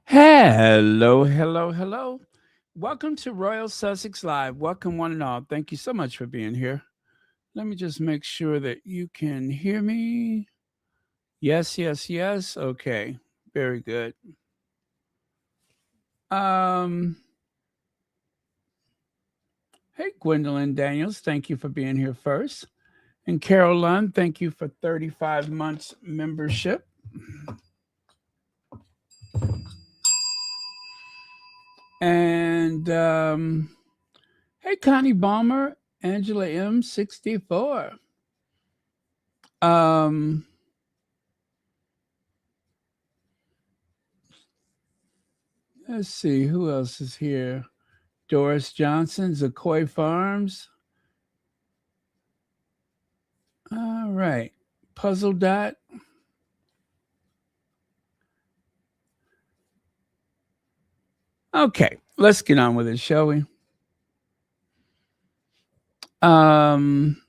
Hello, hello, hello. Welcome to Royal Sussex Live. Welcome, one and all. Thank you so much for being here. Let me just make sure that you can hear me. Yes, yes, yes. Okay, very good. Um, hey, Gwendolyn Daniels, thank you for being here first. And Carol Lund, thank you for 35 months membership. And hey, Connie Balmer, Angela M64. Um, let's see who else is here. Doris Johnson, Zakoy Farms. All right. Puzzle Dot. Okay, let's get on with it, shall we? Um,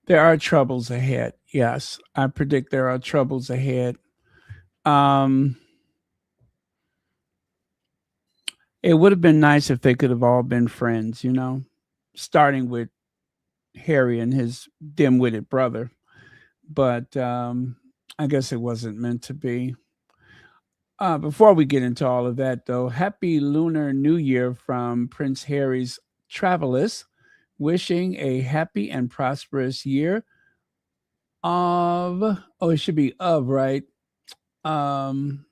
there are troubles ahead. Yes, I predict there are troubles ahead. Um, it would have been nice if they could have all been friends, starting with Harry and his dim-witted brother. But I guess it wasn't meant to be. Before we get into all of that, though, happy Lunar New Year from Prince Harry's Travelers, wishing a happy and prosperous year of, oh, it should be of, right? Um,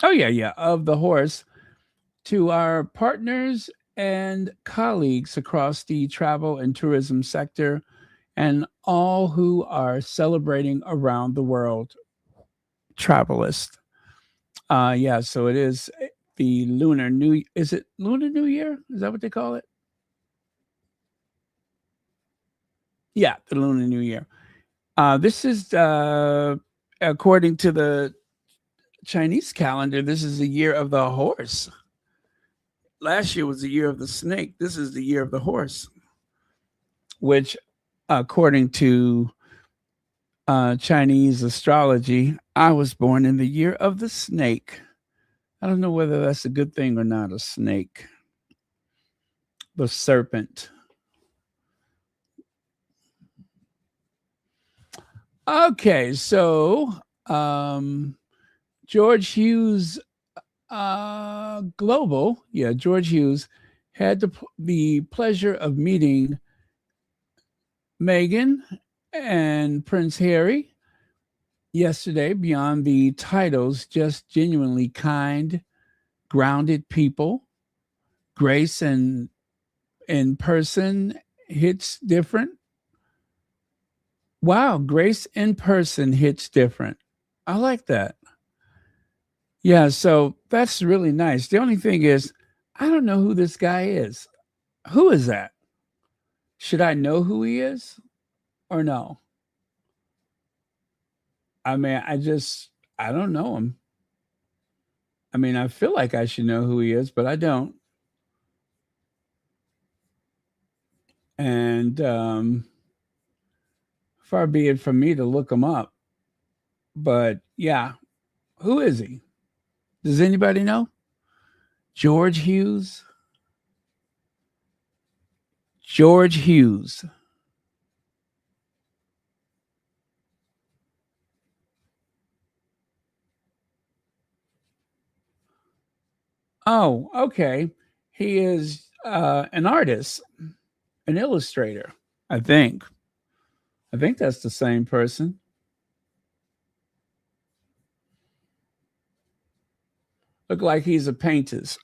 oh, yeah, yeah, of the horse to our partners and colleagues across the travel and tourism sector and all who are celebrating around the world. Travelist. Yeah, so it is the Lunar New. Is it Lunar New Year? Is that what they call it? Yeah, the Lunar New Year. This is according to the Chinese calendar. This is the year of the horse. Last year was the year of the snake. This is the year of the horse, which, according to Chinese astrology, I was born in the year of the snake. I don't know whether that's a good thing or not. A snake, the serpent. Okay, so um, George Hughes Global, yeah, George Hughes had the pleasure of meeting Meghan and Prince Harry yesterday. Beyond the titles, just genuinely kind, grounded people. Grace and in person hits different. Wow, Grace in person hits different. I like that. Yeah, so that's really nice. The only thing is, I don't know who this guy is. Who is that? Should I know who he is or no? I mean, I don't know him. I mean, I feel like I should know who he is, but I don't. And far be it from me to look him up. But yeah, who is he? Does anybody know? George Hughes? George Hughes. Oh, okay. He is an artist, an illustrator, I think. I think that's the same person. Look like he's a painter.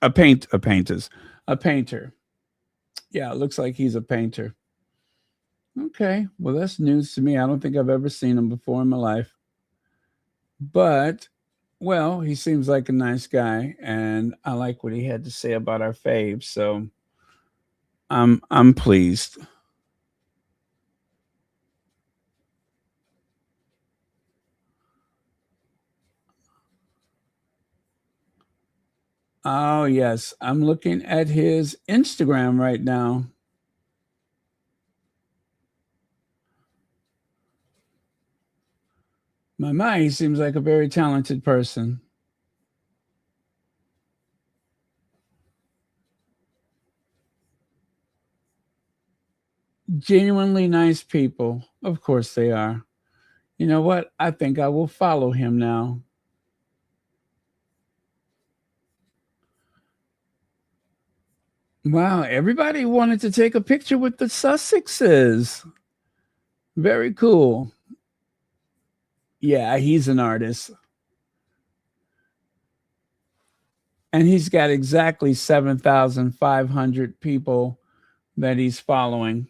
Yeah, it looks like he's a painter. Okay, well that's news to me. I don't think I've ever seen him before in my life. But well, he seems like a nice guy, and I like what he had to say about our faves. So I'm pleased. Oh yes, I'm looking at his Instagram right now. My he seems like a very talented person. Genuinely nice people. Of course they are. You know what? I think I will follow him now. Wow, everybody wanted to take a picture with the Sussexes. Very cool. Yeah, he's an artist. And he's got exactly 7,500 people that he's following.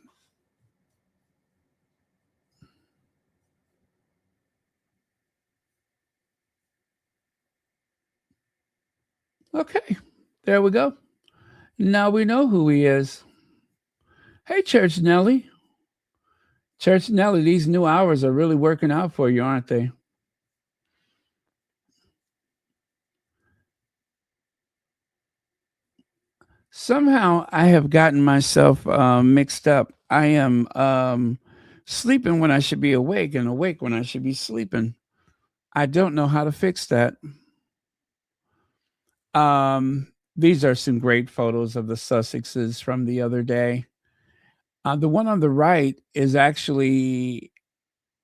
Okay, there we go. Now we know who he is. Hey, Church Nelly. Church Nelly, these new hours are really working out for you, aren't they? Somehow I have gotten myself mixed up. I am sleeping when I should be awake and awake when I should be sleeping. I don't know how to fix that. These are some great photos of the Sussexes from the other day. The one on the right is actually,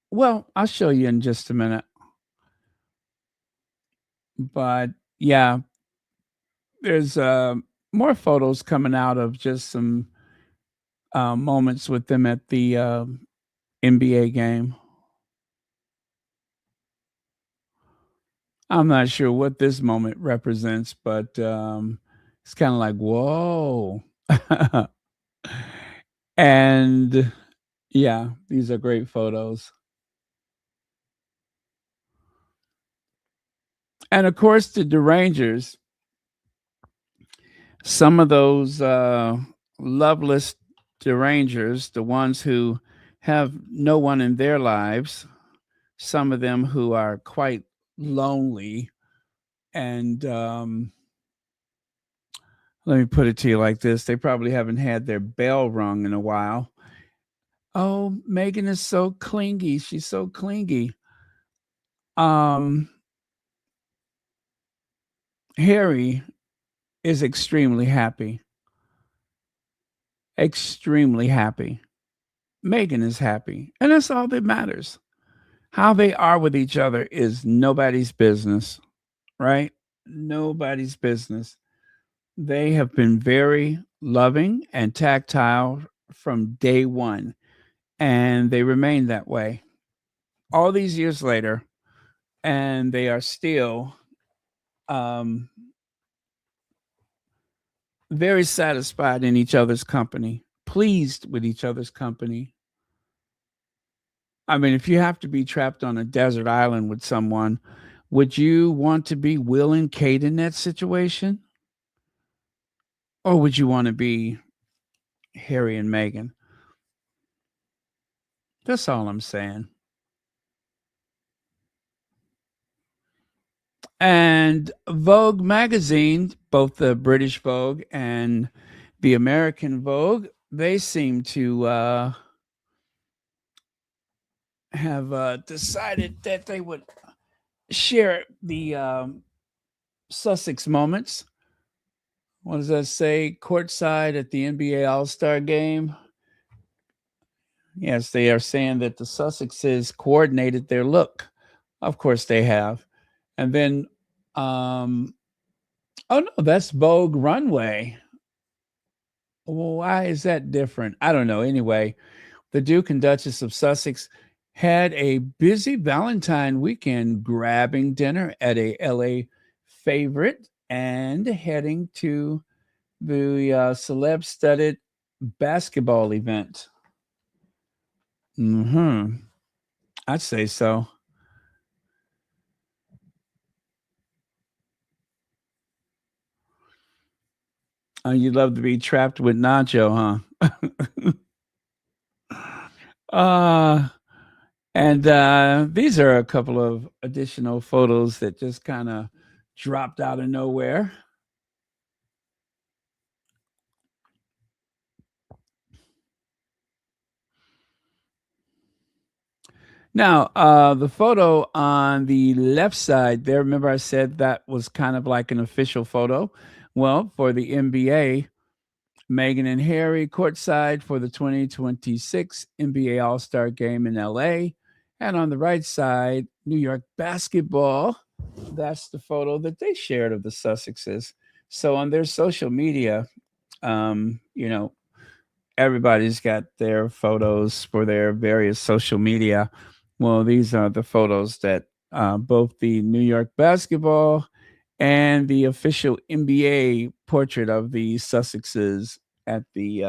well, I'll show you in just a minute. But yeah, there's more photos coming out of just some moments with them at the NBA game. I'm not sure what this moment represents, but it's kind of like, whoa. And yeah, these are great photos. And of course, the Derangers, some of those loveless Derangers, the ones who have no one in their lives, some of them who are quite lonely. And let me put it to you like this, they probably haven't had their bell rung in a while. Oh, Meghan is so clingy. She's so clingy. Um, Harry is extremely happy. Extremely happy. Meghan is happy. And that's all that matters. How they are with each other is nobody's business, right? Nobody's business. They have been very loving and tactile from day one, and they remain that way all these years later, and they are still um, very satisfied in each other's company, pleased with each other's company. I mean, if you have to be trapped on a desert island with someone, would you want to be Will and Kate in that situation? Or would you want to be Harry and Meghan? That's all I'm saying. And Vogue magazine, both the British Vogue and the American Vogue, they seem to have decided that they would share the Sussex moments. What does that say? Courtside at the NBA All Star game. Yes, they are saying that the Sussexes coordinated their look. Of course, they have. And then, um, oh no, that's Vogue Runway. Well, why is that different? I don't know. Anyway, the Duke and Duchess of Sussex had a busy Valentine weekend, grabbing dinner at a LA favorite and heading to the celeb studded basketball event. I'd say so. You'd love to be trapped with Nacho, huh? uh, and these are a couple of additional photos that just kind of dropped out of nowhere. Now, the photo on the left side there, remember I said that was kind of like an official photo? Well, for the NBA, Meghan and Harry courtside for the 2026 NBA All-Star Game in LA. And on the right side, New York basketball. That's the photo that they shared of the Sussexes. So on their social media, you know, everybody's got their photos for their various social media. Well, these are the photos that both the New York basketball and the official NBA portrait of the Sussexes at the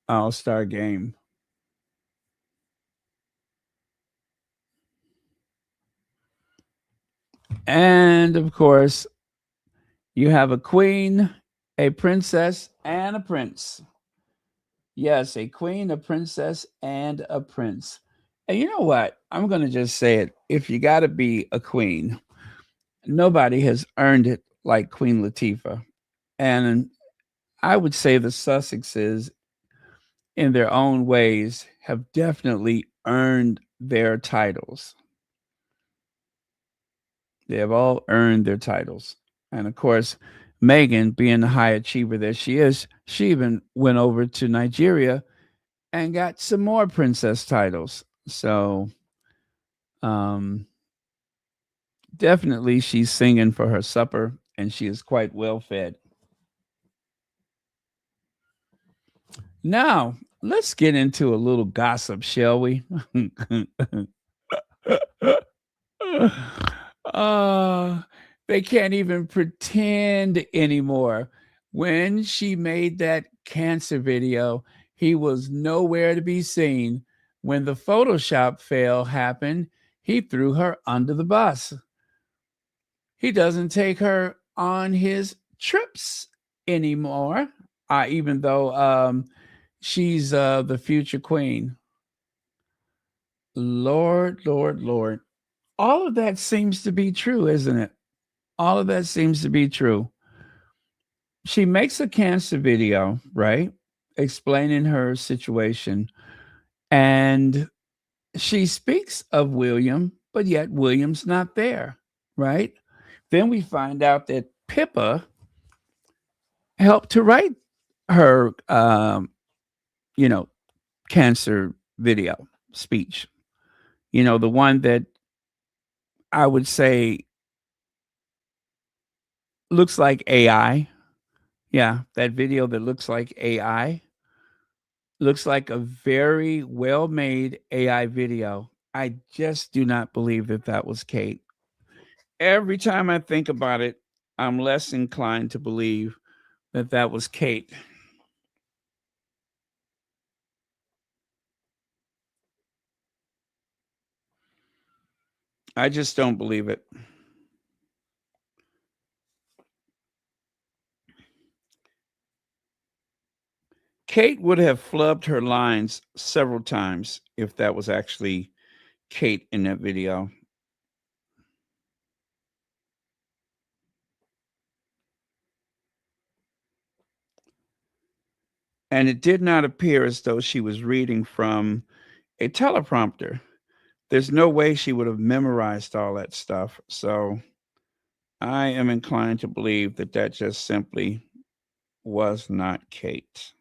All Star game. And of course, you have a queen, a princess, and a prince. Yes, a queen, a princess, and a prince. And you know what? I'm going to just say it. If you got to be a queen, nobody has earned it like Queen Latifah. And I would say the Sussexes, in their own ways, have definitely earned their titles. They have all earned their titles. And of course, Meghan, being the high achiever that she is, she even went over to Nigeria and got some more princess titles. So, um, definitely she's singing for her supper and she is quite well fed. Now, let's get into a little gossip, shall we? uh, they can't even pretend anymore. When she made that cancer video, he was nowhere to be seen. When the Photoshop fail happened, he threw her under the bus. He doesn't take her on his trips anymore, even though she's the future queen. Lord, Lord, Lord. All of that seems to be true, isn't it? All of that seems to be true. She makes a cancer video, right? Explaining her situation. And she speaks of William, but yet William's not there, right? Then we find out that Pippa helped to write her, you know, cancer video speech. The one that I would say looks like AI. Yeah, that video that looks like AI looks like a very well made AI video. I just do not believe that that was Kate. Every time I think about it, I'm less inclined to believe that that was Kate. I just don't believe it. Kate would have flubbed her lines several times if that was actually Kate in that video. And it did not appear as though she was reading from a teleprompter. There's no way she would have memorized all that stuff. So I am inclined to believe that that just simply was not Kate.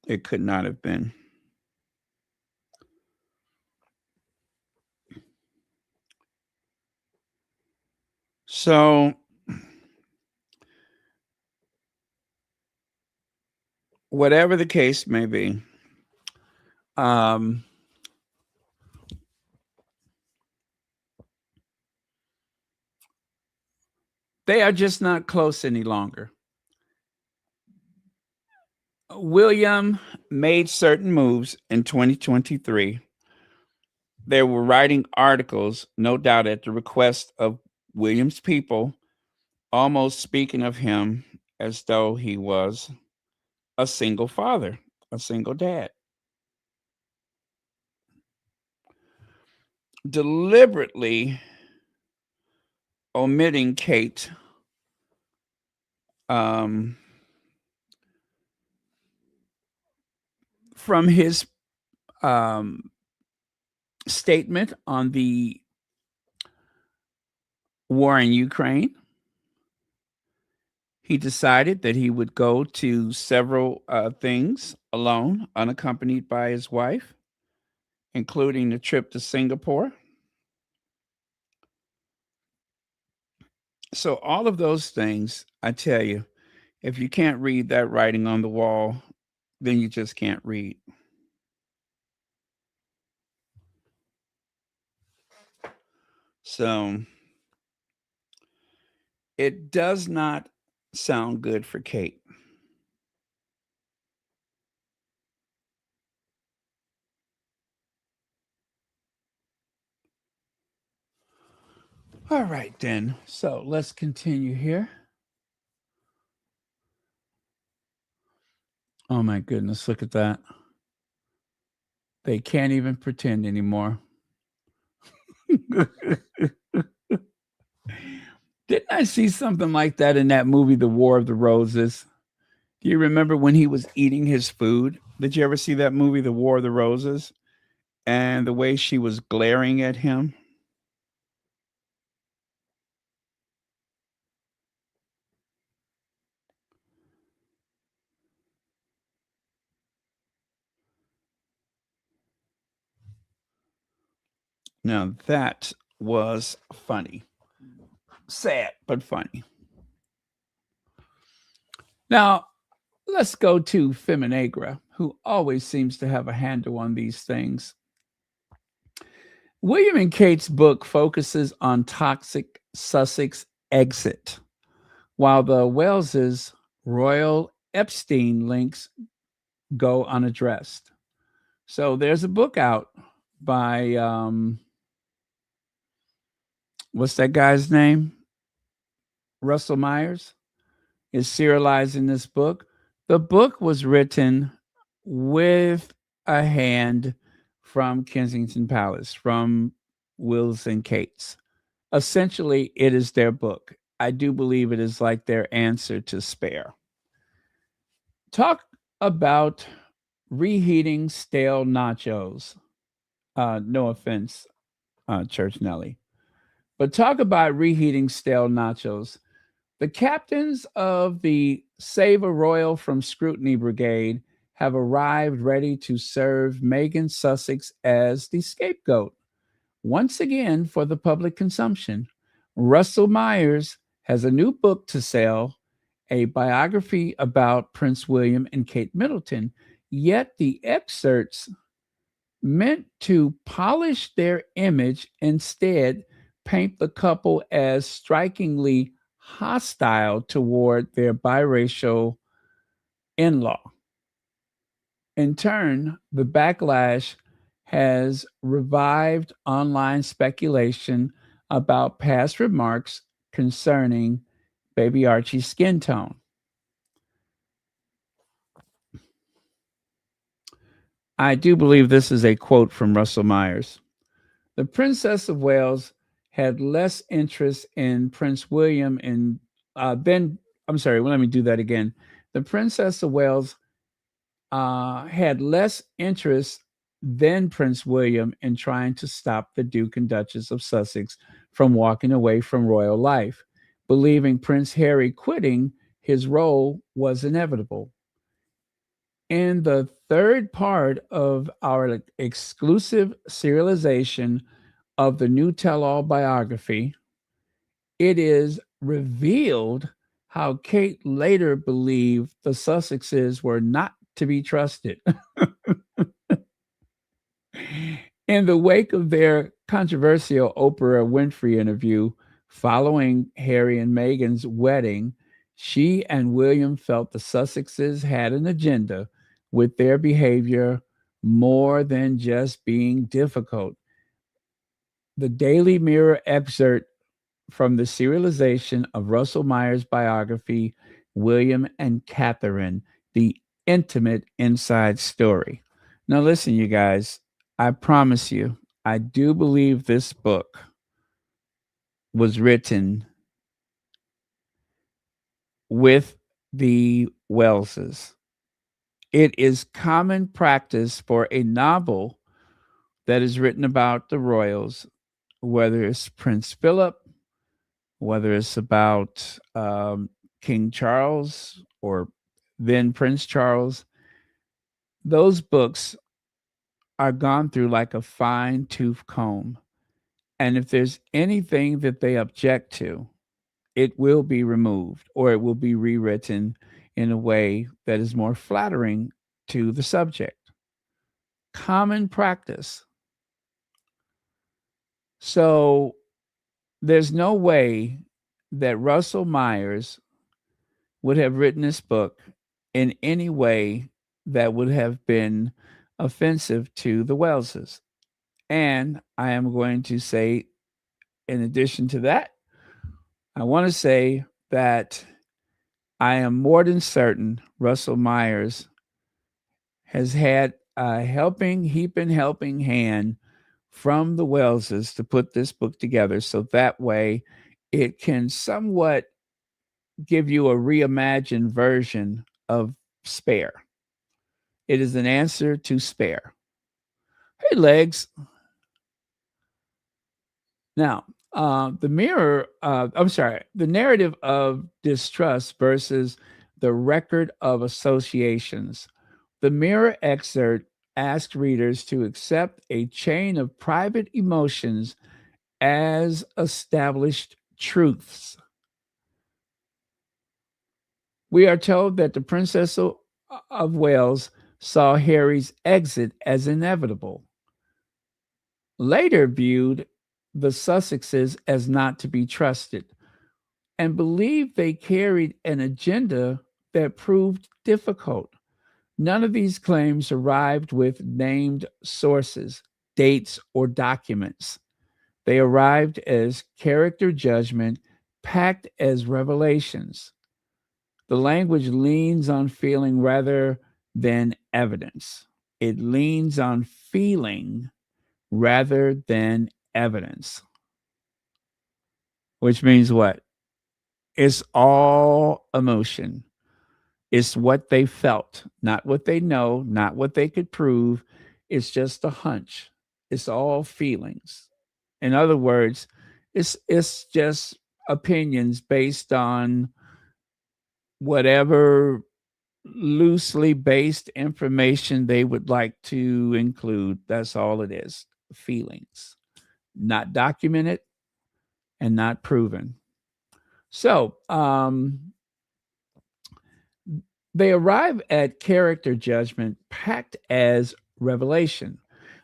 It could not have been. So, whatever the case may be, um, they are just not close any longer. William made certain moves in 2023. They were writing articles, no doubt at the request of William's people, almost speaking of him as though he was a single father, a single dad. Deliberately omitting Kate um, from his um, statement on the war in Ukraine. He decided that he would go to several things alone, unaccompanied by his wife, including the trip to Singapore. So, all of those things, I tell you, if you can't read that writing on the wall, then you just can't read. So, it does not sound good for Kate. All right, then. So, let's continue here. Oh, my goodness. Look at that. They can't even pretend anymore. Didn't I see something like that in that movie, The War of the Roses? Do you remember when he was eating his food? Did you ever see that movie, The War of the Roses? And the way she was glaring at him? Now that was funny. Sad, but funny. Now, let's go to Feminagra, who always seems to have a handle on these things. William and Kate's book focuses on toxic Sussex exit, while the Wellses' royal Epstein links go unaddressed. So there's a book out by what's that guy's name? Russell Myers is serializing this book. The book was written with a hand from Kensington Palace, from Wills and Kate's. Essentially, it is their book. I do believe it is like their answer to Spare. Talk about reheating stale nachos. No offense, Church Nelly. But talk about reheating stale nachos. The captains of the Save a Royal from Scrutiny Brigade have arrived ready to serve Meghan Sussex as the scapegoat. Once again, for the public consumption, Russell Myers has a new book to sell, a biography about Prince William and Kate Middleton. Yet the excerpts meant to polish their image instead paint the couple as strikingly hostile toward their biracial in law. In turn, the backlash has revived online speculation about past remarks concerning baby Archie's skin tone. I do believe this is a quote from Russell Myers. The Princess of Wales had less interest in Prince William and then, I'm sorry, well, let me do that again. The Princess of Wales had less interest than Prince William in trying to stop the Duke and Duchess of Sussex from walking away from royal life, believing Prince Harry quitting his role was inevitable. In the third part of our exclusive serialization of the new tell all biography, it is revealed how Kate later believed the Sussexes were not to be trusted. In the wake of their controversial Oprah Winfrey interview following Harry and Meghan's wedding, she and William felt the Sussexes had an agenda with their behavior more than just being difficult. The Daily Mirror excerpt from the serialization of Russell Myers' biography, William and Catherine, the intimate inside story. Now, listen, you guys, I promise you, I do believe this book was written with the Welleses. It is common practice for a novel that is written about the royals, whether it's Prince Philip, whether it's about King Charles or then Prince Charles, those books are gone through like a fine tooth comb. And if there's anything that they object to, it will be removed or it will be rewritten in a way that is more flattering to the subject. Common practice. So there's no way that Russell Myers would have written this book in any way that would have been offensive to the Welleses. And I am going to say, in addition to that, I want to say that I am more than certain Russell Myers has had a heaping hand from the Welleses to put this book together so that way it can somewhat give you a reimagined version of Spare. It is an answer to Spare. Hey, Legs. Now, the narrative of distrust versus the record of associations. The Mirror excerpt asks readers to accept a chain of private emotions as established truths. We are told that the Princess of Wales saw Harry's exit as inevitable. Later viewed the Sussexes as not to be trusted and believed they carried an agenda that proved difficult. None of these claims arrived with named sources, dates, or documents. They arrived as character judgment packed as revelations. The language leans on feeling rather than evidence. It leans on feeling rather than evidence. Which means what? It's all emotion. It's what they felt, not what they know, not what they could prove. It's just a hunch. It's all feelings. In other words, it's just opinions based on whatever loosely based information they would like to include. That's all it is. Feelings, not documented and not proven. So, they arrive at character judgment packed as revelation.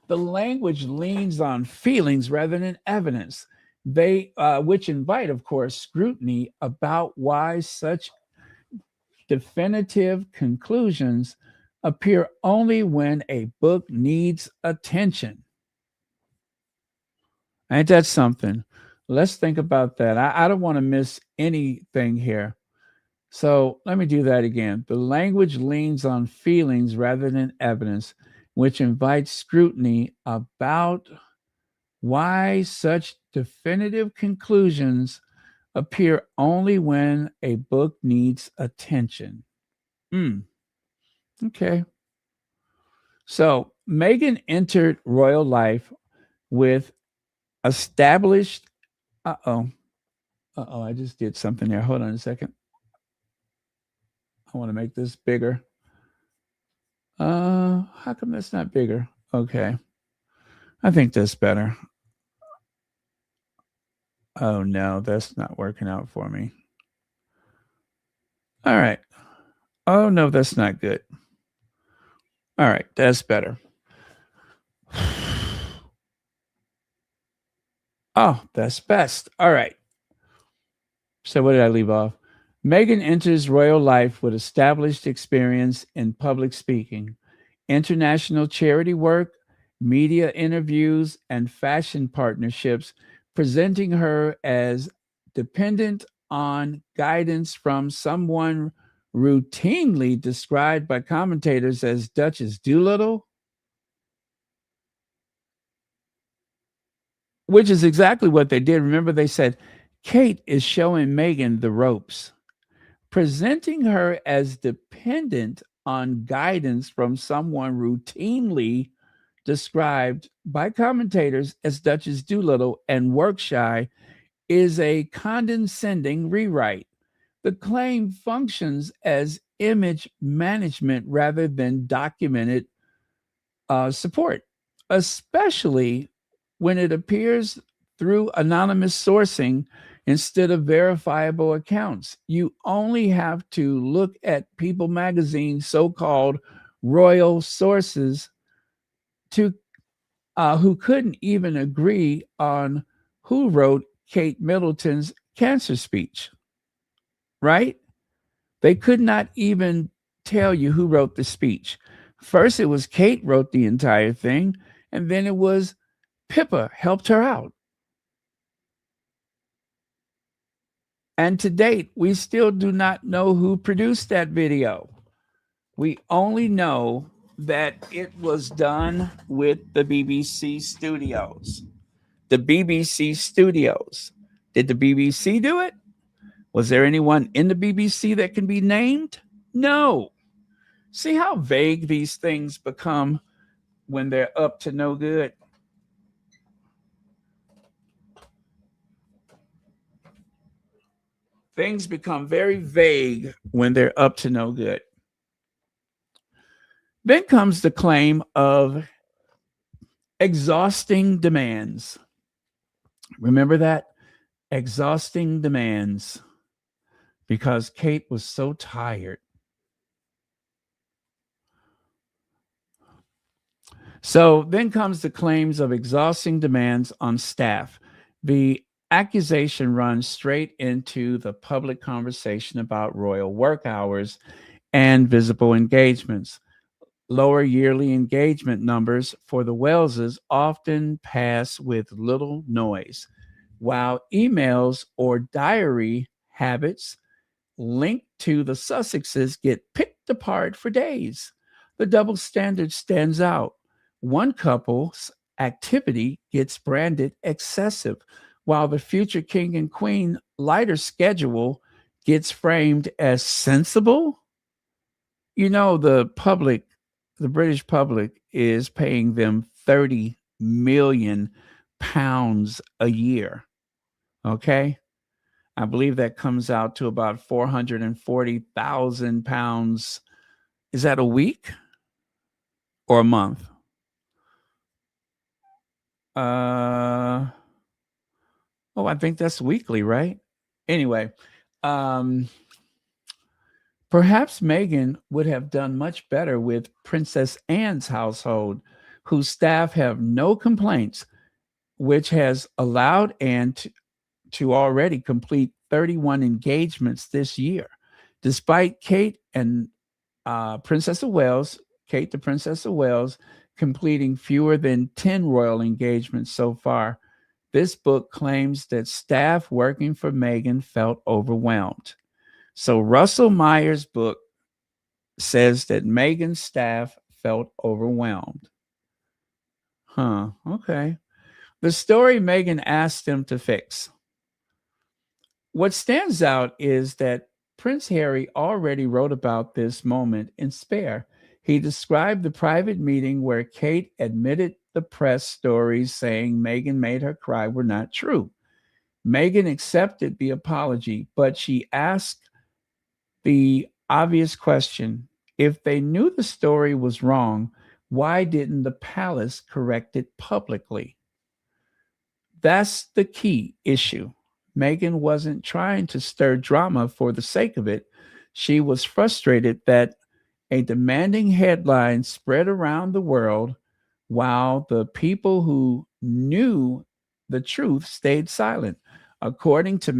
The language leans on feelings rather than evidence. They, which invite, of course, scrutiny about why such definitive conclusions appear only when a book needs attention. Ain't that something? Let's think about that. I don't want to miss anything here. So let me do that again. The language leans on feelings rather than evidence, which invites scrutiny about why such definitive conclusions appear only when a book needs attention. Okay. So Meghan entered royal life with established. I just did something there. Hold on a second. I want to make this bigger. How come that's not bigger? Okay. I think that's better. Oh no, that's not working out for me. All right. Oh no, that's not good. All right, that's better. Oh, that's best. All right. So where did I leave off? Meghan enters royal life with established experience in public speaking, international charity work, media interviews, and fashion partnerships, presenting her as dependent on guidance from someone routinely described by commentators as Duchess Doolittle, which is exactly what they did. Remember, they said, Kate is showing Meghan the ropes, presenting her as dependent on guidance from someone routinely described by commentators as Duchess Doolittle and work shy is a condescending rewrite. The claim functions as image management rather than documented support, especially when it appears through anonymous sourcing instead of verifiable accounts. You only have to look at People Magazine's so called royal sources to who couldn't even agree on who wrote Kate Middleton's cancer speech, right? They could not even tell you who wrote the speech. First, it was Kate wrote the entire thing, and then it was Pippa helped her out. And to date, we still do not know who produced that video. We only know that it was done with the BBC studios. The BBC studios. Did the BBC do it? Was there anyone in the BBC that can be named? No. See how vague these things become when they're up to no good? Things become very vague when they're up to no good. Then comes the claim of exhausting demands. Remember that? Exhausting demands. Because Kate was so tired. So then comes the claims of exhausting demands on staff. The accusation runs straight into the public conversation about royal work hours and visible engagements. Lower yearly engagement numbers for the Welleses often pass with little noise, while emails or diary habits linked to the Sussexes get picked apart for days. The double standard stands out. One couple's activity gets branded excessive, while the future king and queen lighter schedule gets framed as sensible. You know, the British public is paying them 30 million pounds a year. Okay. I believe that comes out to about 440,000 pounds. Is that a week or a month? I think that's weekly, right? Anyway, um, perhaps Meghan would have done much better with Princess Anne's household, whose staff have no complaints, which has allowed Anne to already complete 31 engagements this year, despite Kate and Princess of Wales, Kate the Princess of Wales, completing fewer than 10 royal engagements so far. This book claims that staff working for Meghan felt overwhelmed. So Russell Meyer's book says that Meghan's staff felt overwhelmed. Okay. The story Meghan asked them to fix. What stands out is that Prince Harry already wrote about this moment in Spare. He described the private meeting where Kate admitted the press stories saying Meghan made her cry were not true. Meghan accepted the apology, but she asked the obvious question: if they knew the story was wrong, why didn't the palace correct it publicly? That's the key issue. Meghan wasn't trying to stir drama for the sake of it. She was frustrated that a demanding headline spread around the world while the people who knew the truth stayed silent. According to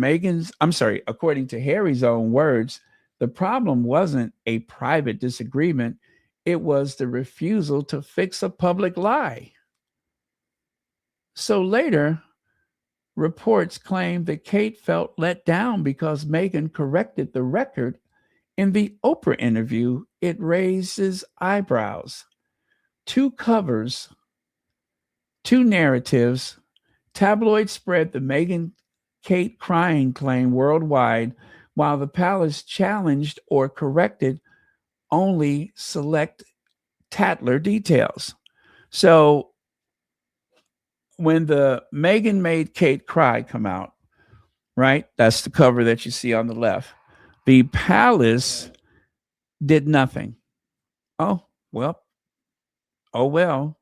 Harry's own words, the problem wasn't a private disagreement, it was the refusal to fix a public lie. So later, reports claim that Kate felt let down because Meghan corrected the record. In the Oprah interview, it raises eyebrows. Two covers, two narratives. Tabloids spread the Meghan Kate crying claim worldwide, while the palace challenged or corrected only select Tatler details. So when the Meghan made Kate cry come out, right? That's the cover that you see on the left. The palace did nothing. Oh, well, oh, well.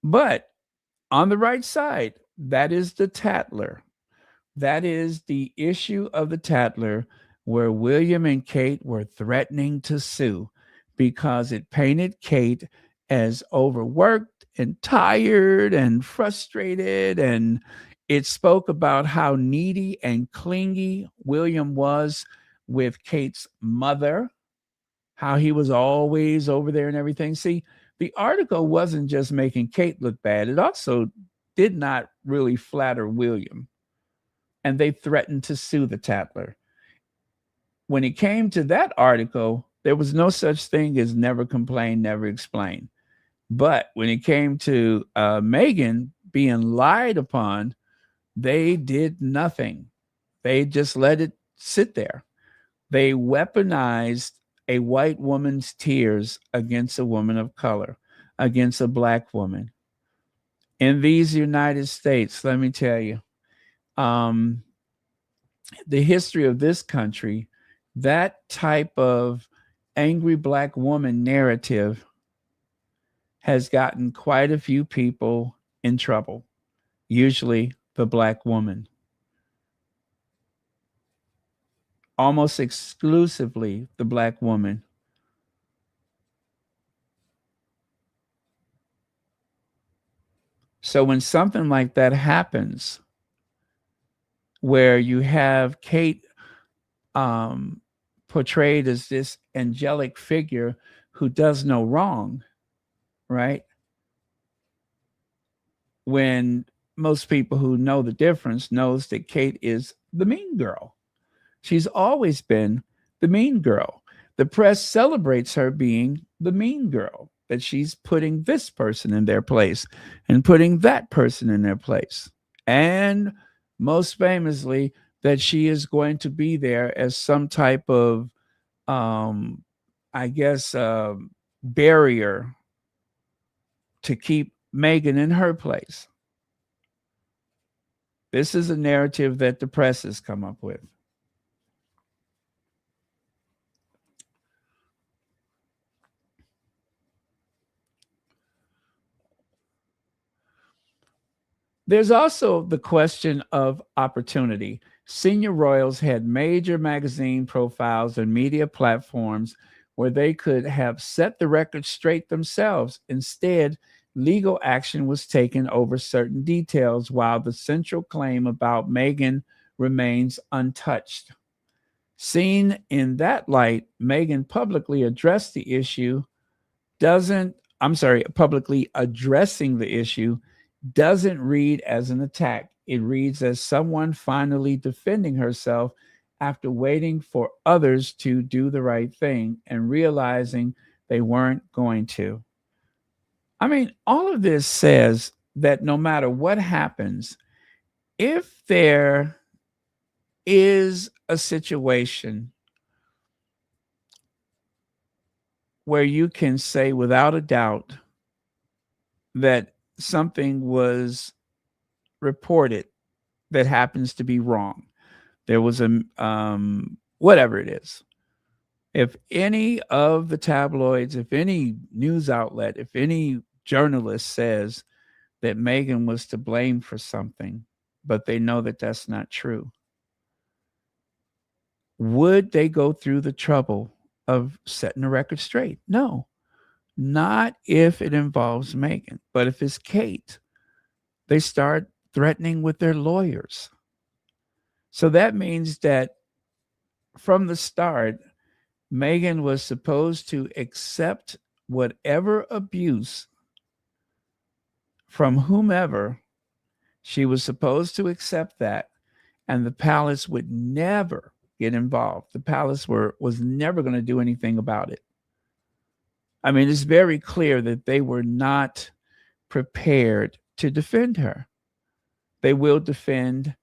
But on the right side, that is the Tattler. That is the issue of the Tattler, where William and Kate were threatening to sue because it painted Kate as overworked and tired and frustrated. And it spoke about how needy and clingy William was with Kate's mother, how he was always over there and everything. See, the article wasn't just making Kate look bad, it also did not really flatter William, and they threatened to sue the Tattler. When it came to that article, there was no such thing as never complain, never explain. But when it came to Meghan being lied upon, they did nothing. They just let it sit there. They weaponized a white woman's tears against a woman of color, against a black woman. In these United States, let me tell you, um, the history of this country, that type of angry black woman narrative has gotten quite a few people in trouble, usually the black woman. Almost exclusively the black woman. So when something like that happens, where you have Kate um, portrayed as this angelic figure who does no wrong, right? When most people who know the difference knows that Kate is the mean girl. She's always been the mean girl. The press celebrates her being the mean girl, that she's putting this person in their place and putting that person in their place. And most famously, that she is going to be there as some type of, um, I guess, barrier to keep Meghan in her place. This is a narrative that the press has come up with. There's also the question of opportunity. Senior royals had major magazine profiles and media platforms where they could have set the record straight themselves. Instead, legal action was taken over certain details while the central claim about Meghan remains untouched. Seen in that light, Meghan publicly addressed the issue, doesn't, I'm sorry, publicly addressing the issue doesn't read as an attack. It reads as someone finally defending herself after waiting for others to do the right thing and realizing they weren't going to. I mean, all of this says that no matter what happens, if there is a situation where you can say without a doubt that something was reported that happens to be wrong, there was a whatever it is. If any of the tabloids, if any news outlet, if any journalist says that Meghan was to blame for something, but they know that that's not true, would they go through the trouble of setting the record straight? No, not if it involves Meghan. But if it's Kate, they start threatening with their lawyers. So that means that from the start, Meghan was supposed to accept whatever abuse from whomever. She was supposed to accept that, and the palace would never get involved. The palace was never going to do anything about it. I mean, it's very clear that they were not prepared to defend her. They will defend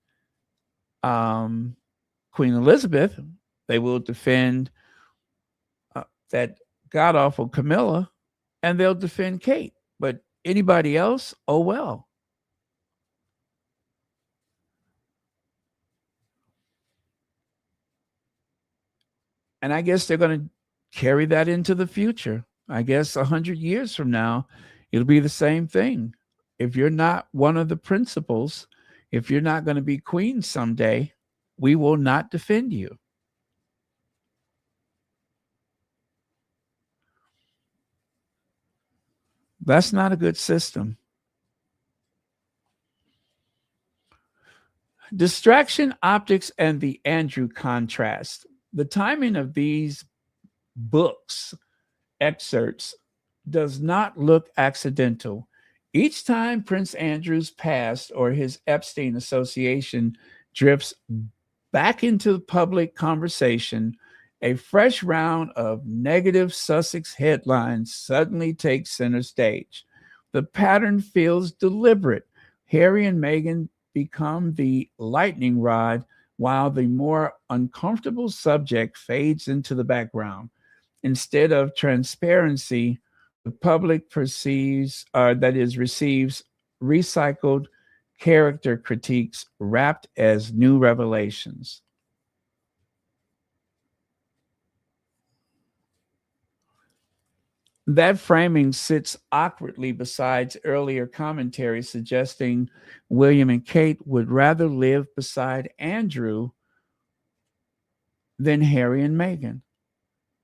Queen Elizabeth. They will defend that god awful Camilla, and they'll defend Kate. But anybody else, oh well. And I guess they're going to carry that into the future. I guess 100 years from now, it'll be the same thing. If you're not one of the principals, if you're not going to be queen someday, we will not defend you. That's not a good system. Distraction optics and the Andrew contrast. The timing of these books excerpts does not look accidental. Each time Prince Andrew's past or his Epstein association drifts back into public conversation, a fresh round of negative Sussex headlines suddenly takes center stage. The pattern feels deliberate. Harry and Meghan become the lightning rod while the more uncomfortable subject fades into the background. Instead of transparency, the public perceives, that is, receives recycled character critiques wrapped as new revelations. That framing sits awkwardly beside earlier commentary suggesting William and Kate would rather live beside Andrew than Harry and Meghan.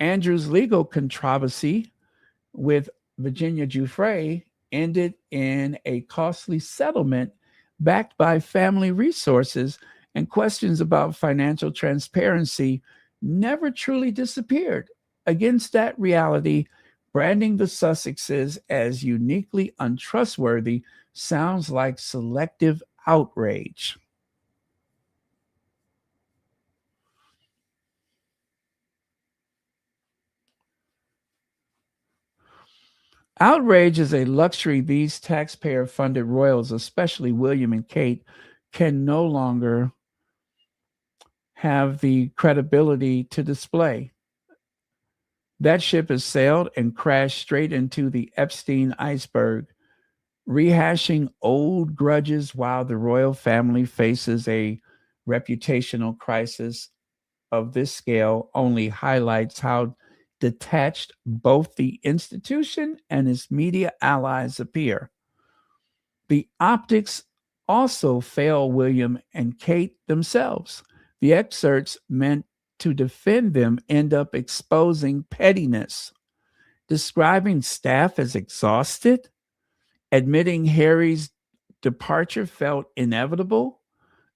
Andrew's legal controversy with Virginia Giuffre ended in a costly settlement backed by family resources, and questions about financial transparency never truly disappeared. Against that reality, branding the Sussexes as uniquely untrustworthy sounds like selective outrage. Outrage is a luxury these taxpayer funded royals, especially William and Kate, can no longer have the credibility to display. That ship has sailed and crashed straight into the Epstein iceberg, rehashing old grudges while the royal family faces a reputational crisis of this scale only highlights how detached both the institution and its media allies appear. The optics also fail William and Kate themselves. The excerpts meant to defend them end up exposing pettiness, describing staff as exhausted, admitting Harry's departure felt inevitable,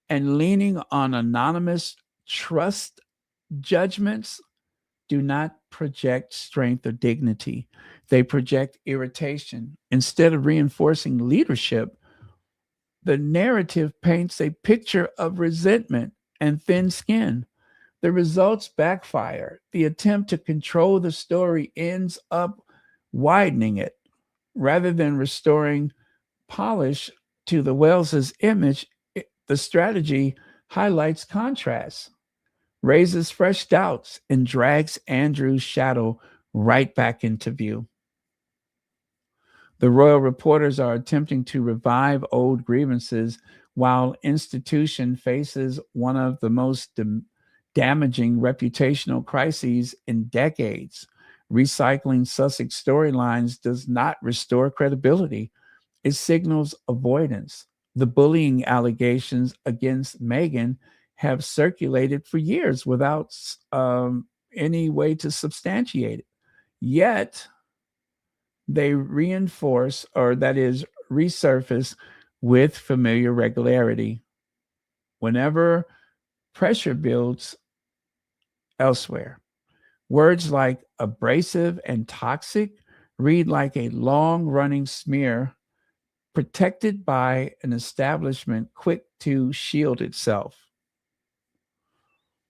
and leaning on anonymous trust judgments do not project strength or dignity. They project irritation. Instead of reinforcing leadership, the narrative paints a picture of resentment and thin skin. The results backfire. The attempt to control the story ends up widening it rather than restoring polish to the Wells's image. The strategy highlights contrast, raises fresh doubts, and drags Andrew's shadow right back into view. The royal reporters are attempting to revive old grievances while institution faces one of the most damaging reputational crises in decades. Recycling Sussex storylines does not restore credibility. It signals avoidance. The bullying allegations against Meghan have circulated for years without any way to substantiate it. Yet they reinforce, or that is, resurface with familiar regularity whenever pressure builds elsewhere. Words like abrasive and toxic read like a long running smear protected by an establishment quick to shield itself.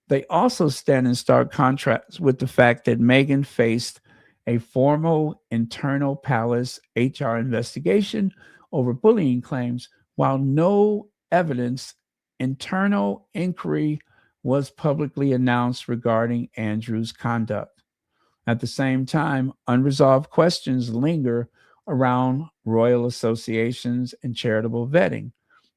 They also stand in stark contrast with the fact that Meghan faced a formal internal palace HR investigation over bullying claims, while no evidence internal inquiry was publicly announced regarding Andrew's conduct. At the same time, unresolved questions linger around royal associations and charitable vetting.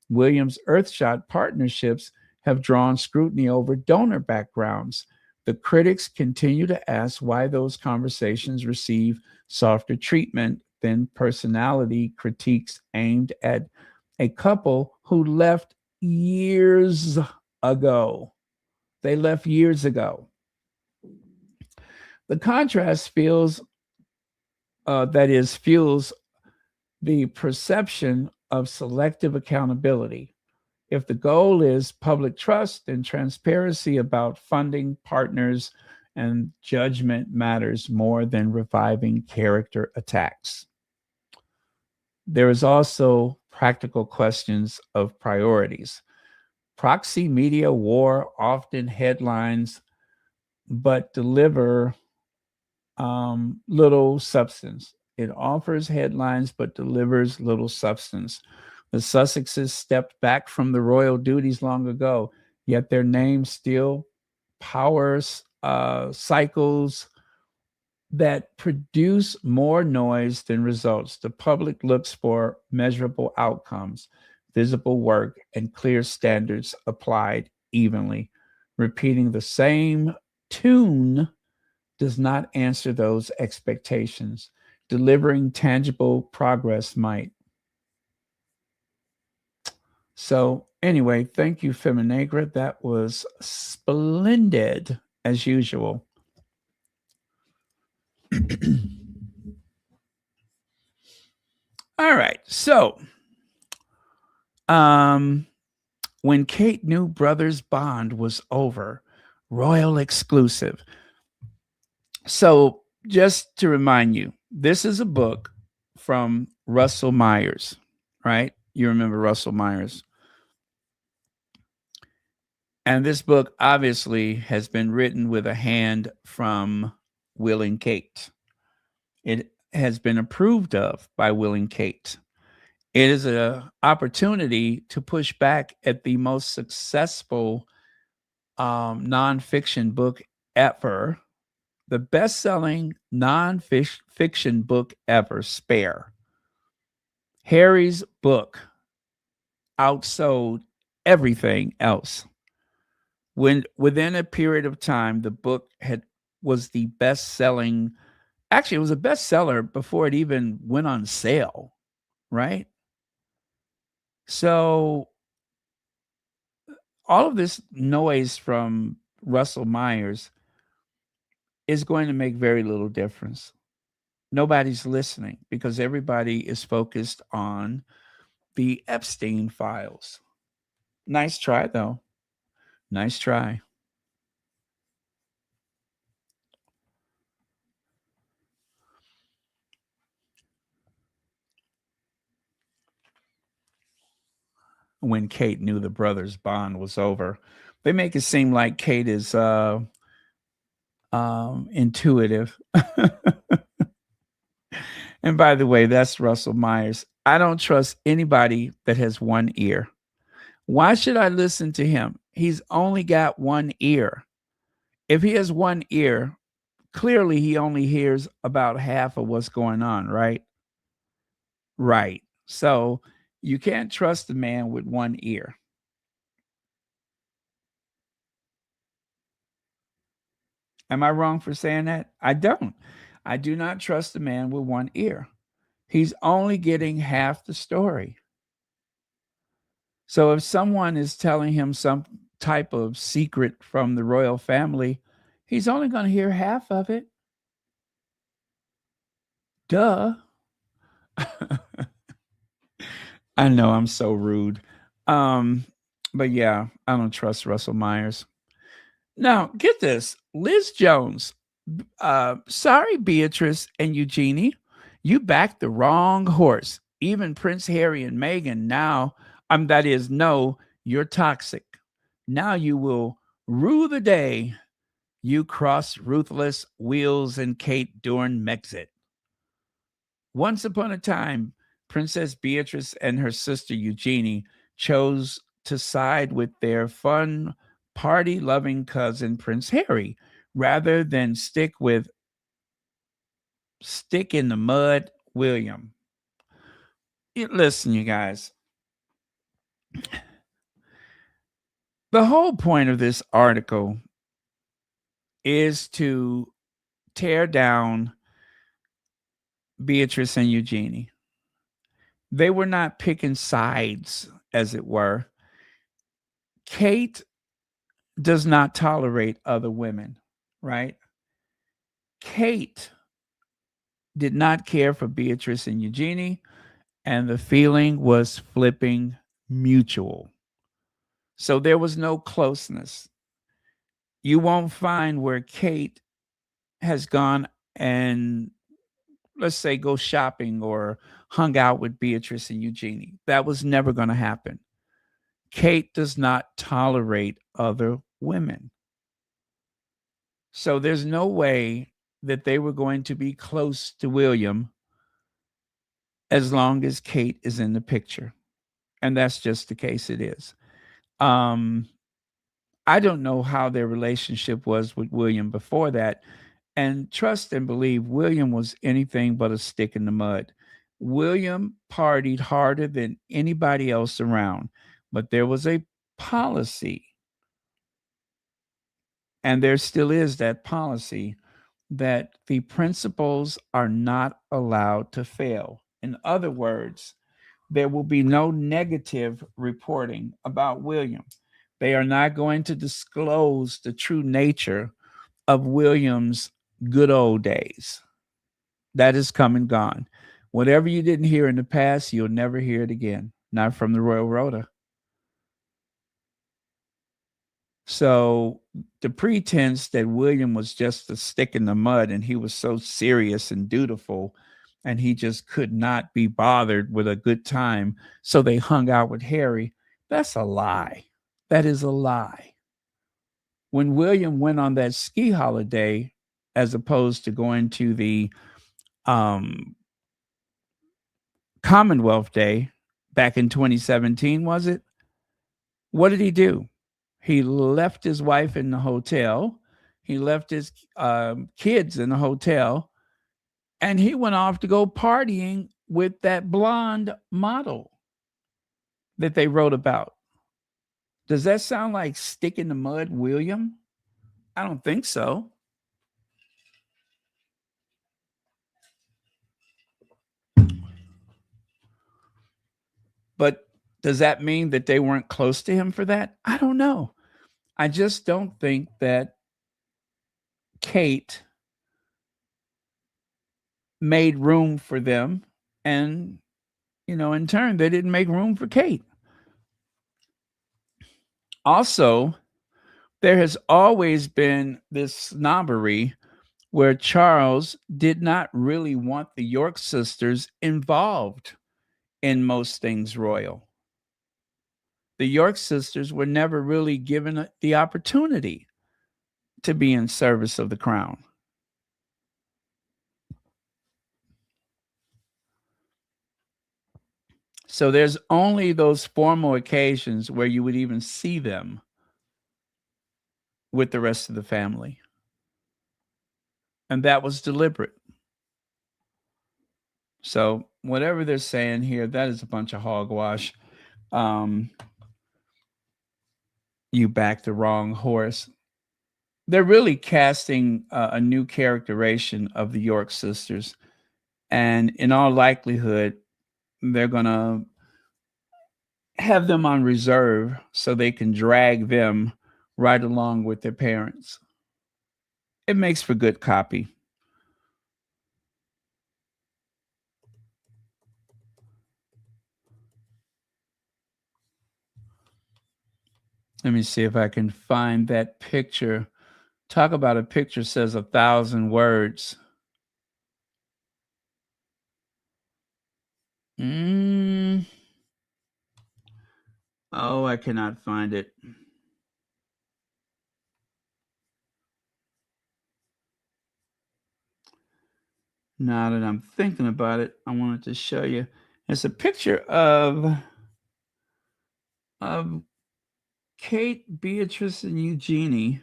Williams' Earthshot partnerships have drawn scrutiny over donor backgrounds. The critics continue to ask why those conversations receive softer treatment than personality critiques aimed at a couple who left years ago. They left years ago. The contrast fuels the perception of selective accountability. If the goal is public trust and transparency about funding partners, and judgment matters more than reviving character attacks. There is also practical questions of priorities. Proxy media war often headlines but deliver little substance. It offers headlines but delivers little substance. The Sussexes stepped back from the royal duties long ago, yet their name still powers cycles that produce more noise than results. The public looks for measurable outcomes, visible work, and clear standards applied evenly. Repeating the same tune does not answer those expectations. Delivering tangible progress might. So, anyway, thank you, Feminagra. That was splendid as usual. All right. So, when Kate knew Brothers Bond was over, royal exclusive. So, just to remind you, this is a book from Russell Myers, right? You remember Russell Myers. And this book obviously has been written with a hand from Will and Kate. It has been approved of by Will and Kate. It is an opportunity to push back at the most successful nonfiction book ever, the best-selling nonfiction book ever, Spare. Harry's book outsold everything else. Within a period of time, the book was the best-selling. Actually, it was a bestseller before it even went on sale, right? So all of this noise from Russell Myers is going to make very little difference. Nobody's listening because everybody is focused on the Epstein files. Nice try, though. Nice try. When Kate knew the brothers' bond was over, they make it seem like Kate is intuitive. And by the way, that's Russell Myers. I don't trust anybody that has one ear. Why should I listen to him? He's only got one ear. If he has one ear, clearly he only hears about half of what's going on, right? Right. So you can't trust a man with one ear. Am I wrong for saying that? I don't. I do not trust a man with one ear. He's only getting half the story. So if someone is telling him some type of secret from the royal family, he's only going to hear half of it. Duh. I know I'm so rude. But yeah, I don't trust Russell Myers. Now, get this. Liz Jones. Sorry, Beatrice and Eugenie. You backed the wrong horse. Even Prince Harry and Meghan now, that is, no, you're toxic. Now you will rue the day you crossed ruthless Wheels and Kate during Mexit. Once upon a time, Princess Beatrice and her sister Eugenie chose to side with their fun, party-loving cousin Prince Harry rather than stick in the mud William. Listen, you guys. The whole point of this article is to tear down Beatrice and Eugenie. They were not picking sides, as it were. Kate does not tolerate other women, right? Kate did not care for Beatrice and Eugenie, and the feeling was flipping mutual. So there was no closeness. You won't find where Kate has gone and, let's say, go shopping or hung out with Beatrice and Eugenie. That was never going to happen. Kate does not tolerate other women. So there's no way that they were going to be close to William as long as Kate is in the picture. And that's just the case it is. Um, I don't know how their relationship was with William before that. And trust and believe, William was anything but a stick in the mud. William partied harder than anybody else around, but there was a policy, and there still is that policy, that the principals are not allowed to fail. In other words, there will be no negative reporting about William. They are not going to disclose the true nature of William's good old days. That is come and gone. Whatever you didn't hear in the past, you'll never hear it again. Not from the Royal Rota. So the pretense that William was just a stick in the mud and he was so serious and dutiful and he just could not be bothered with a good time, so they hung out with Harry, that's a lie. That is a lie. When William went on that ski holiday, as opposed to going to the um, Commonwealth Day back in 2017, was it? What did he do? He left his wife in the hotel. He left his kids in the hotel, and he went off to go partying with that blonde model that they wrote about. Does that sound like stick in the mud, William? I don't think so. But does that mean that they weren't close to him for that? I don't know. I just don't think that Kate made room for them. And, in turn, they didn't make room for Kate. Also, there has always been this snobbery where Charles did not really want the York sisters involved in most things royal. The York sisters were never really given the opportunity to be in service of the crown. So there's only those formal occasions where you would even see them with the rest of the family. And that was deliberate. So whatever they're saying here, that is a bunch of hogwash. Um, you backed the wrong horse. They're really casting a new characterization of the York sisters. And in all likelihood, they're going to have them on reserve so they can drag them right along with their parents. It makes for good copy. Let me see if I can find that picture. Talk about a picture says 1,000 words. Mm. Oh, I cannot find it. Now that I'm thinking about it, I wanted to show you. It's a picture of Kate, Beatrice, and Eugenie.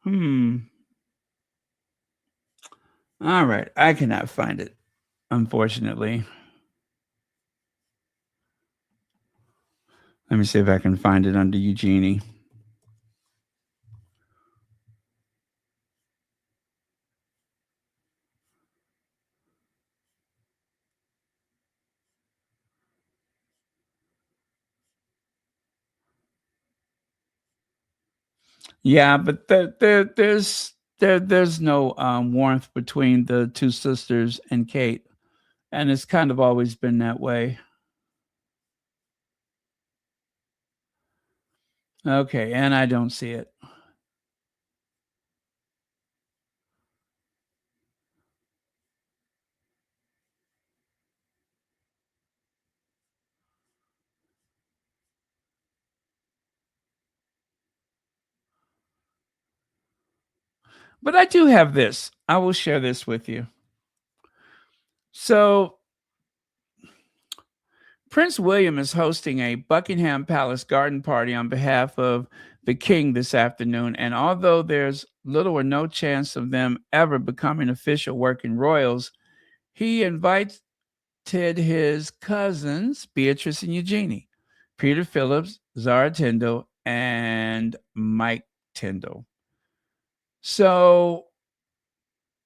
Hmm. All right. I cannot find it, unfortunately. Let me see if I can find it under Eugenie. Yeah, but there's no warmth between the two sisters and Kate, and it's kind of always been that way. Okay, and I don't see it. But I do have this. I will share this with you. So, Prince William is hosting a Buckingham Palace garden party on behalf of the king this afternoon. And although there's little or no chance of them ever becoming official working royals, he invited his cousins, Beatrice and Eugenie, Peter Phillips, Zara Tindall, and Mike Tindall. So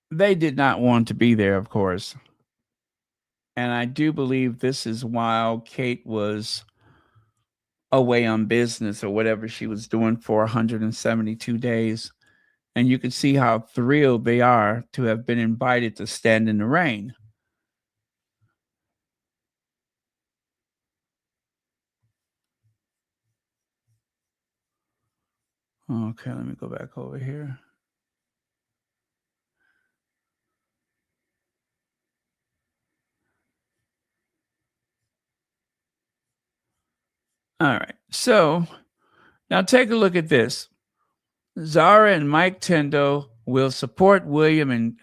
they did not want to be there, of course. And I do believe this is while Kate was away on business or whatever she was doing for 172 days. And you can see how thrilled they are to have been invited to stand in the rain. Okay, let me go back over here. All right. So now take a look at this. Zara and Mike Tendo will support William and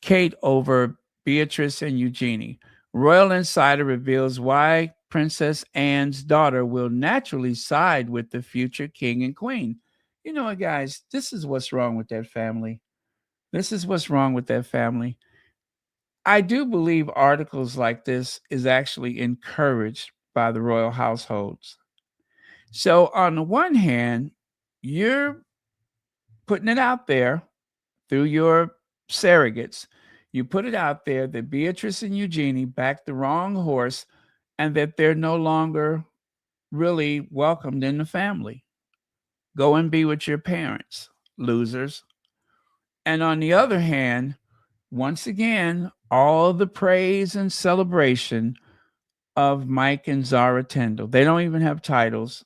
Kate over Beatrice and Eugenie. Royal Insider reveals why Princess Anne's daughter will naturally side with the future king and queen. You know what, guys? This is what's wrong with that family. This is what's wrong with that family. I do believe articles like this is actually encouraged by the royal households. So, on the one hand, you're putting it out there through your surrogates. You put it out there that Beatrice and Eugenie backed the wrong horse and that they're no longer really welcomed in the family. Go and be with your parents, losers. And on the other hand, once again, all the praise and celebration of Mike and Zara Tindall. They don't even have titles,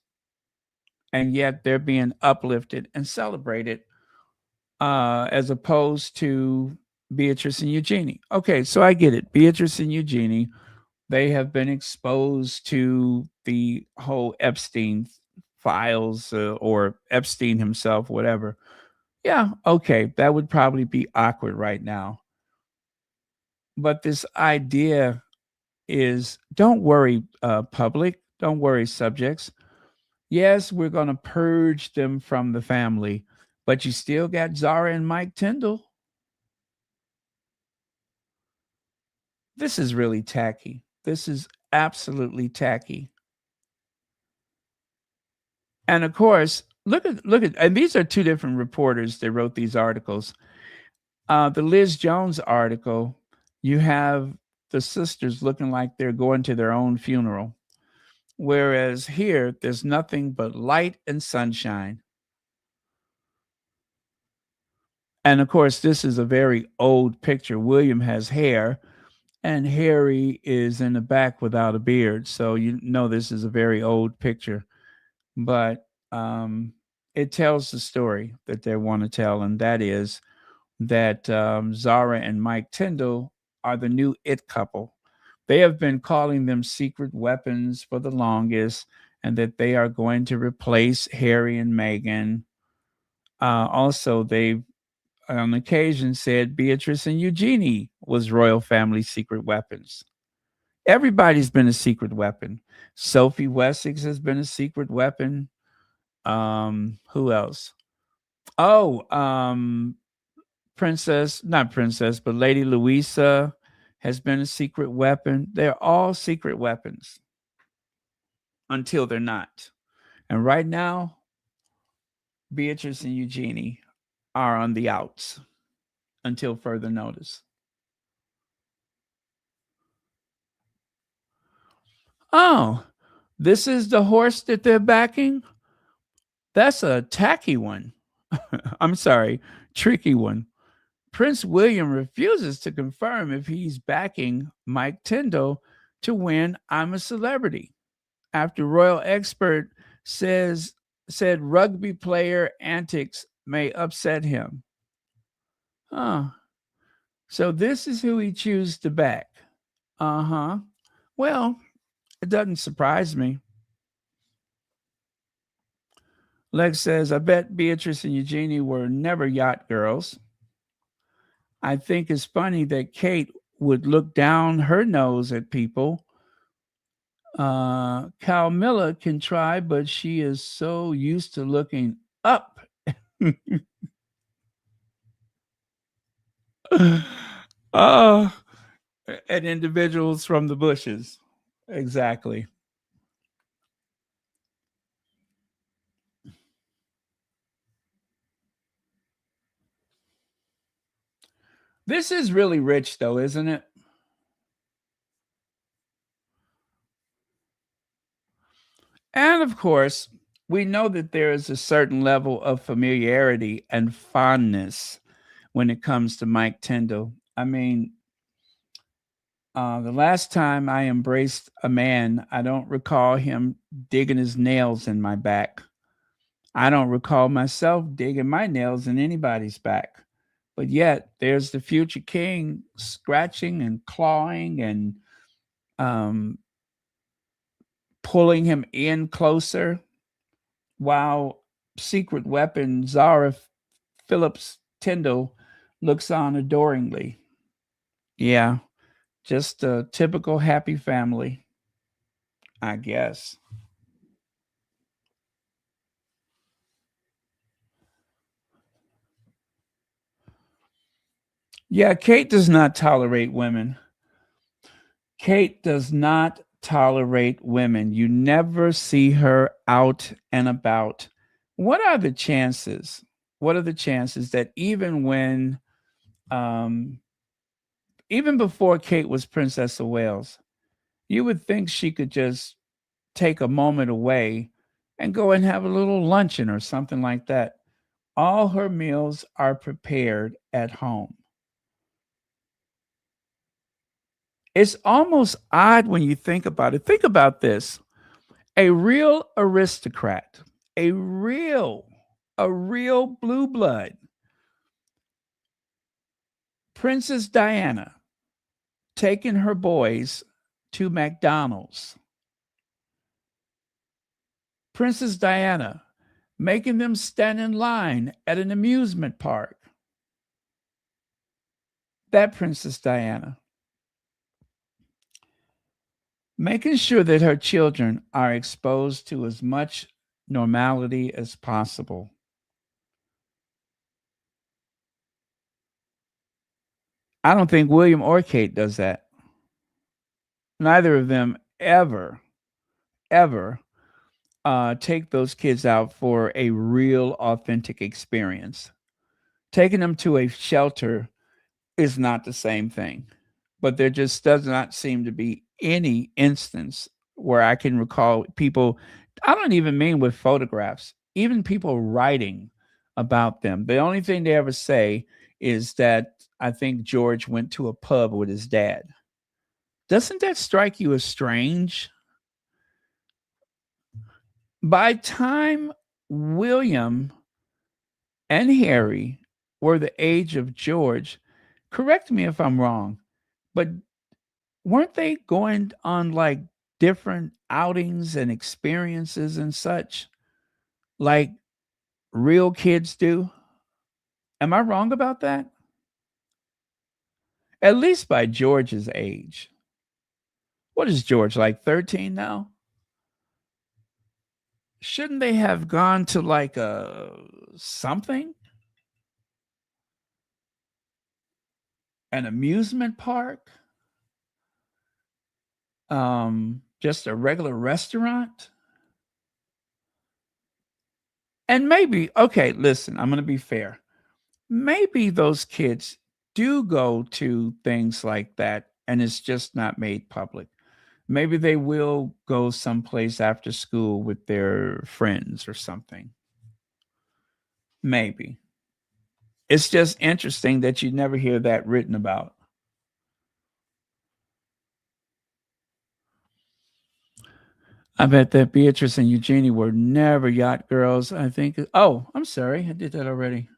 and yet they're being uplifted and celebrated as opposed to Beatrice and Eugenie. Okay, so I get it. Beatrice and Eugenie, they have been exposed to the whole Epstein files or Epstein himself, whatever. Yeah, okay, that would probably be awkward right now. But this idea is don't worry, public, don't worry, subjects. Yes, we're going to purge them from the family, but you still got Zara and Mike Tindall. This is really tacky. This is absolutely tacky. And of course, look at and these are two different reporters that wrote these articles. The Liz Jones article, you have the sisters looking like they're going to their own funeral. Whereas here, there's nothing but light and sunshine. And of course, this is a very old picture. William has hair, and Harry is in the back without a beard. So you know this is a very old picture. But it tells the story that they want to tell, and that is that Zara and Mike Tindall are the new it couple. They have been calling them secret weapons for the longest, and that they are going to replace Harry and Meghan. Also, they've on occasion said Beatrice and Eugenie was royal family secret weapons. Everybody's been a secret weapon. Sophie Wessex has been a secret weapon. Who else? Oh, not princess, but Lady Louisa has been a secret weapon. They're all secret weapons until they're not. And right now, Beatrice and Eugenie are on the outs until further notice. Oh, this is the horse that they're backing? That's a tacky one. I'm sorry, tricky one. Prince William refuses to confirm if he's backing Mike Tindall to win I'm a Celebrity after royal expert says said rugby player antics may upset him. Oh, so this is who he chooses to back. Uh-huh. Well, it doesn't surprise me. Lex says, I bet Beatrice and Eugenie were never yacht girls. I think it's funny that Kate would look down her nose at people. Carmilla can try, but she is so used to looking up. Oh, at individuals from the bushes. Exactly. This is really rich, though, isn't it? And of course, we know that there is a certain level of familiarity and fondness when it comes to Mike Tyndall. I mean, the last time I embraced a man, I don't recall him digging his nails in my back. I don't recall myself digging my nails in anybody's back. But yet, there's the future king scratching and clawing and um, pulling him in closer while secret weapon Zara Phillips Tyndall looks on adoringly. Yeah, just a typical happy family, I guess. Yeah, Kate does not tolerate women. Kate does not tolerate women. You never see her out and about. What are the chances? What are the chances that um, even before Kate was Princess of Wales, you would think she could just take a moment away and go and have a little luncheon or something like that. All her meals are prepared at home. It's almost odd when you think about it. Think about this. A real aristocrat, a real, a real blue blood, Princess Diana taking her boys to McDonald's. Princess Diana making them stand in line at an amusement park. That Princess Diana. Making sure that her children are exposed to as much normality as possible. I don't think William or Kate does that. Neither of them ever take those kids out for a real, authentic experience. Taking them to a shelter is not the same thing, but there just does not seem to be any instance where I can recall people. I don't even mean with photographs, even people writing about them. The only thing they ever say is that I think George went to a pub with his dad. Doesn't that strike you as strange? By time William and Harry were the age of George, correct me if I'm wrong, but weren't they going on like different outings and experiences and such like real kids do? Am I wrong about that? At least by George's age. What is George, like 13 now? Shouldn't they have gone to like a something? an amusement park, just a regular restaurant. And maybe, okay, listen, I'm going to be fair. Maybe those kids do go to things like that and it's just not made public. Maybe they will go someplace after school with their friends or something. Maybe. It's just interesting that you never hear that written about. I bet that Beatrice and Eugenie were never yacht girls. I think. Oh, I'm sorry. I did that already.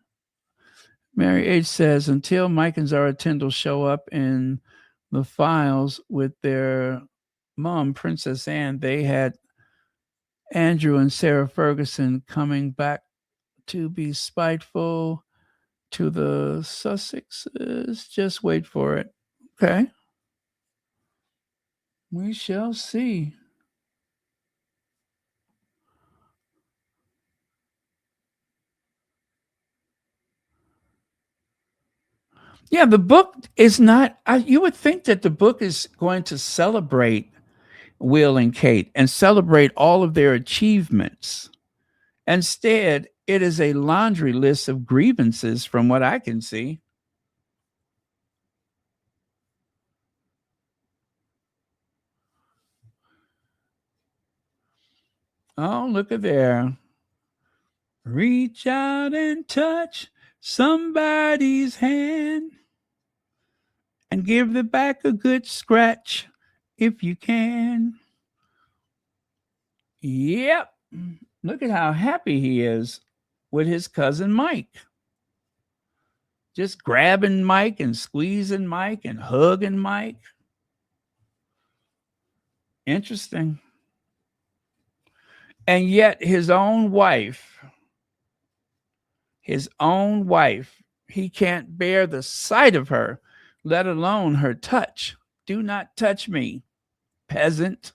Mary H says until Mike and Zara Tindall show up in the files with their mom, Princess Anne, they had Andrew and Sarah Ferguson coming back to be spiteful to the Sussexes. Just wait for it. Okay. We shall see. Yeah, the book is not, you would think that the book is going to celebrate Will and Kate and celebrate all of their achievements. Instead, it is a laundry list of grievances from what I can see. Oh, look at there. Reach out and touch somebody's hand and give the back a good scratch if you can. Yep. Look at how happy he is with his cousin Mike. Just grabbing Mike and squeezing Mike and hugging Mike. Interesting. And yet his own wife, he can't bear the sight of her, let alone her touch. Do not touch me, peasant.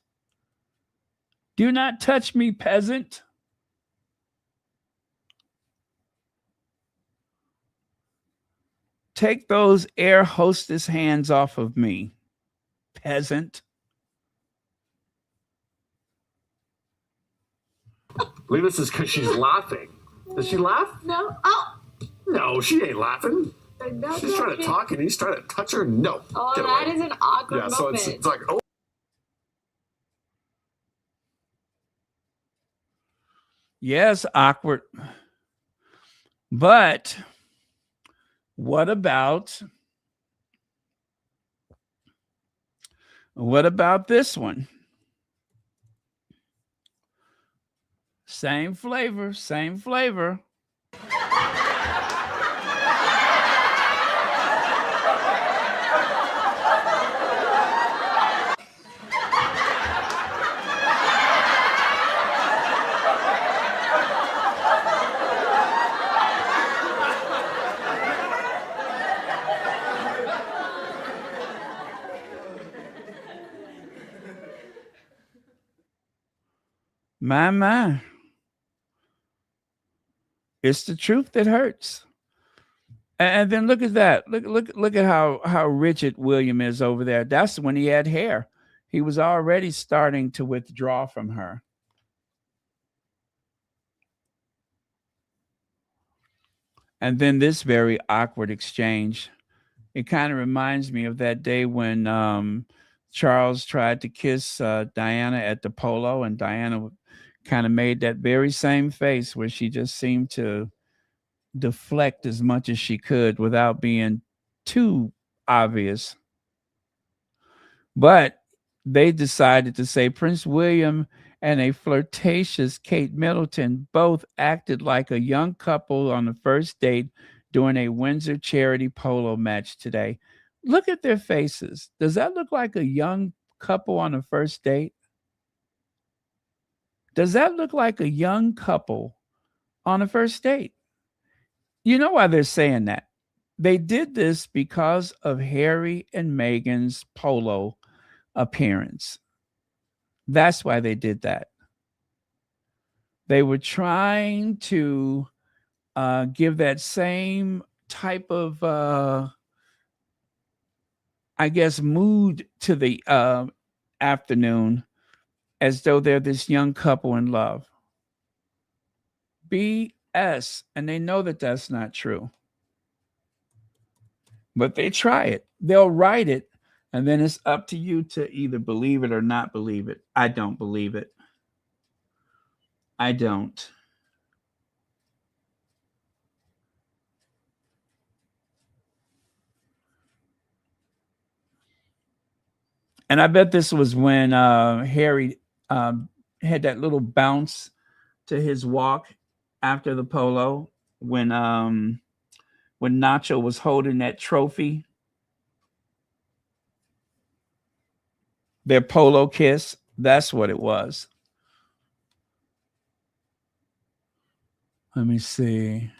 Do not touch me, peasant. Take those air hostess hands off of me, peasant. Look, this is because she's laughing. Does she laugh? No. Oh. No, she ain't laughing. No, She's trying to talk and he's trying to touch her. No. Oh, that is an awkward moment. So it's like, oh. Yes, awkward. But what about this one? Same flavor, same flavor. My. It's the truth that hurts. And then look at that. Look at how rigid William is over there. That's when he had hair. He was already starting to withdraw from her. And then this very awkward exchange. It kind of reminds me of that day when Charles tried to kiss Diana at the Polo, and Diana kind of made that very same face where she just seemed to deflect as much as she could without being too obvious. But they decided to say Prince William and a flirtatious Kate Middleton both acted like a young couple on the first date during a Windsor charity polo match today. Look at their faces. Does that look like a young couple on a first date? Does that look like a young couple on a first date? You know why they're saying that? They did this because of Harry and Meghan's polo appearance. That's why they did that. They were trying to give that same type of I guess, mood to the afternoon as though they're this young couple in love. BS. And they know that that's not true. But they try it. They'll write it. And then it's up to you to either believe it or not believe it. I don't believe it. I don't. And I bet this was when Harry had that little bounce to his walk after the polo when Nacho was holding that trophy, their polo kiss. That's what it was. Let me see.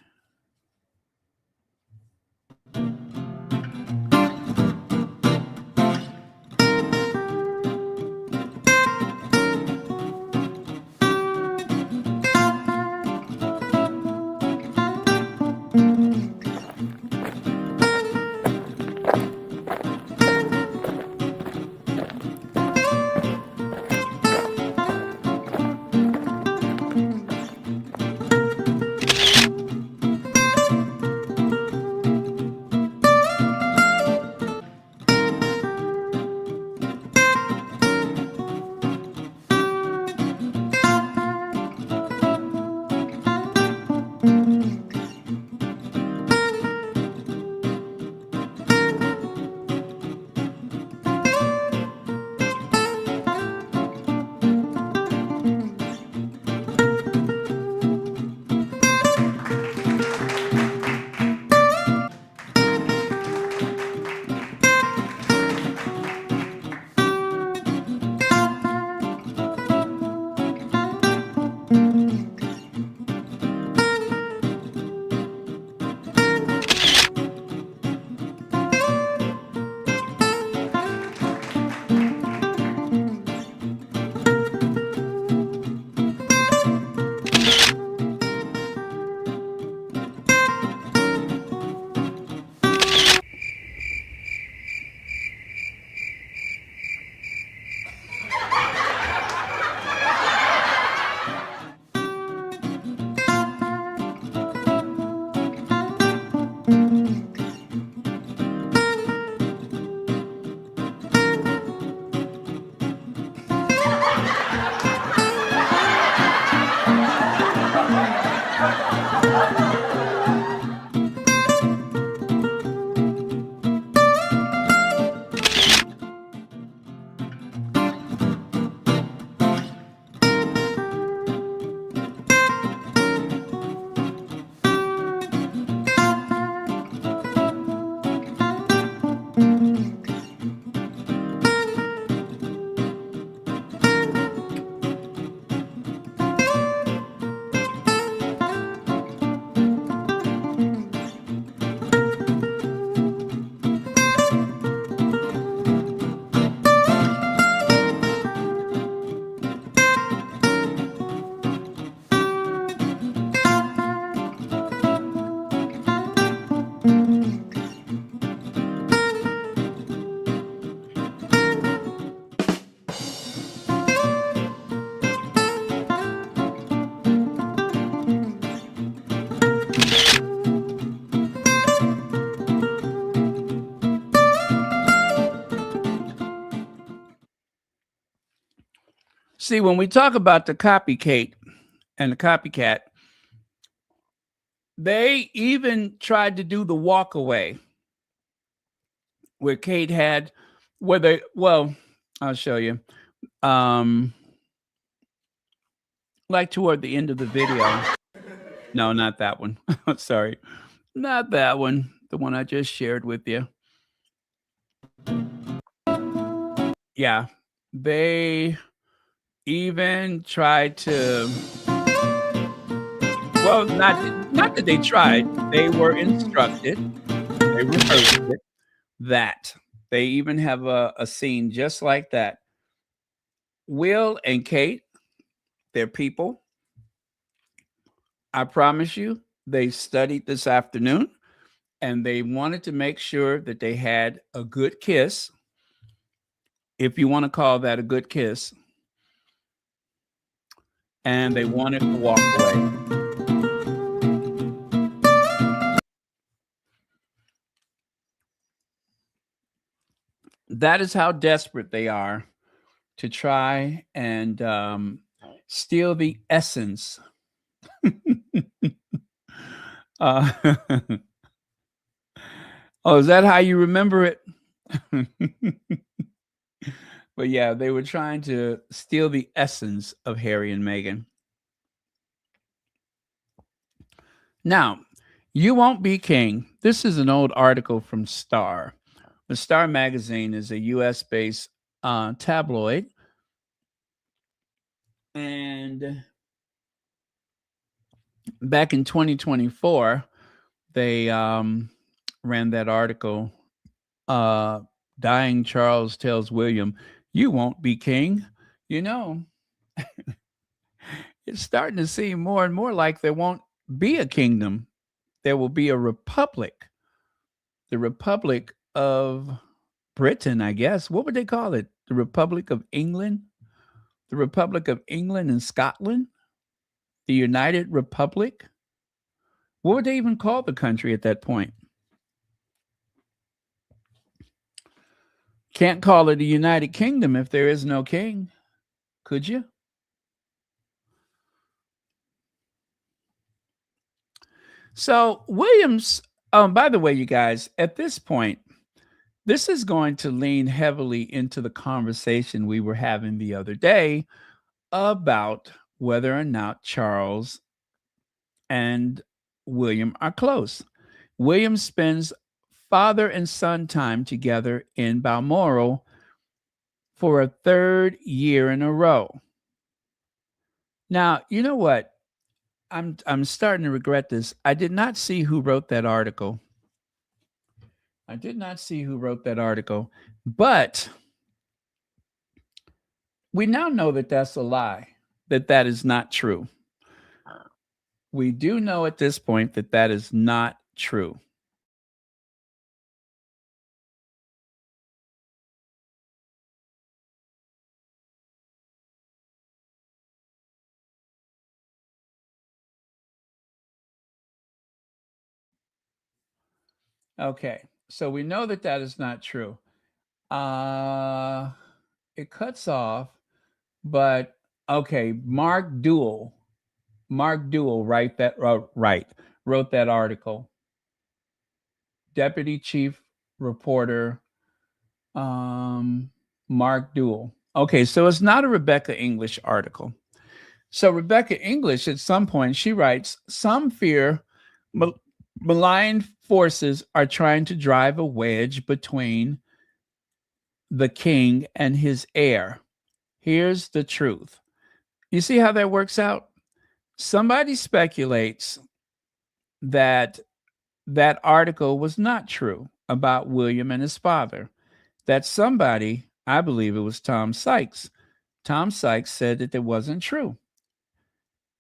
See, when we talk about the copycat and the copycat, they even tried to do the walk away where Kate had where they I'll show you. Like toward the end of the video. No, not that one. Sorry. Not that one. The one I just shared with you. Yeah. They even tried to not that they tried. They were instructed. They rehearsed it. That they even have a scene just like that. Will and Kate, they're people. I promise you, they studied this afternoon and they wanted to make sure that they had a good kiss, if you want to call that a good kiss, and they wanted to walk away. That is how desperate they are to try and steal the essence. uh, oh, is that how you remember it? But yeah, they were trying to steal the essence of Harry and Meghan. Now, You Won't Be King. This is an old article from Star. The Star magazine is a US based tabloid. And back in 2024, they ran that article. Dying Charles tells William, "You won't be king." You know, it's starting to seem more and more like there won't be a kingdom. There will be a republic. The Republic of Britain, I guess. What would they call it? The Republic of England? The Republic of England and Scotland? The United Republic? What would they even call the country at that point? Can't call it a United Kingdom if there is no king. Could you? So Williams, by the way, you guys, at this point, this is going to lean heavily into the conversation we were having the other day about whether or not Charles and William are close. William spends father and son time together in Balmoral for a third year in a row. Now, you know what? I'm starting to regret this. I did not see who wrote that article. But we now know that that's a lie, that is not true. We do know at this point that is not true. Okay, so we know that is not true. It cuts off, but okay, Mark Duell wrote that article. Deputy Chief Reporter Mark Duell. Okay, so it's not a Rebecca English article. So Rebecca English, at some point, she writes, some fear malign forces are trying to drive a wedge between the king and his heir. Here's the truth. You see how that works out? Somebody speculates that article was not true about William and his father. That somebody, I believe it was Tom Sykes. Tom Sykes said that it wasn't true.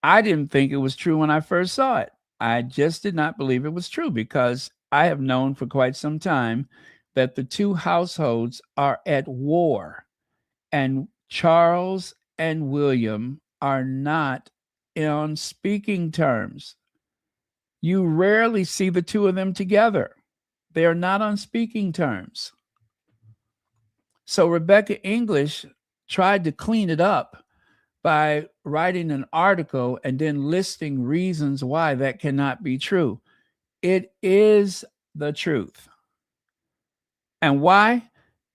I didn't think it was true when I first saw it. I just did not believe it was true because I have known for quite some time that the two households are at war, and Charles and William are not on speaking terms. You rarely see the two of them together. They are not on speaking terms. So Rebecca English tried to clean it up by writing an article and then listing reasons why that cannot be true. It is the truth. And why?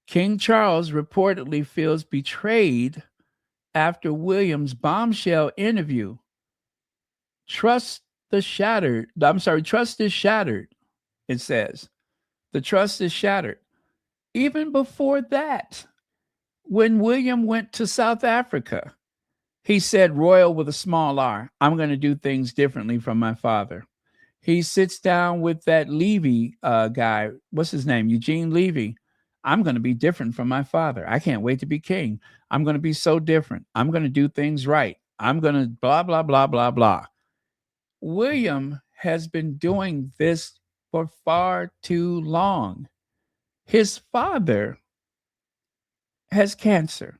King Charles reportedly feels betrayed after William's bombshell interview. Trust is shattered, it says. The trust is shattered. Even before that, when William went to South Africa, he said, royal with a small r, I'm going to do things differently from my father. He sits down with that Levy guy. What's his name? Eugene Levy. I'm going to be different from my father. I can't wait to be king. I'm going to be so different. I'm going to do things right. I'm going to blah, blah, blah, blah, blah. William has been doing this for far too long. His father has cancer,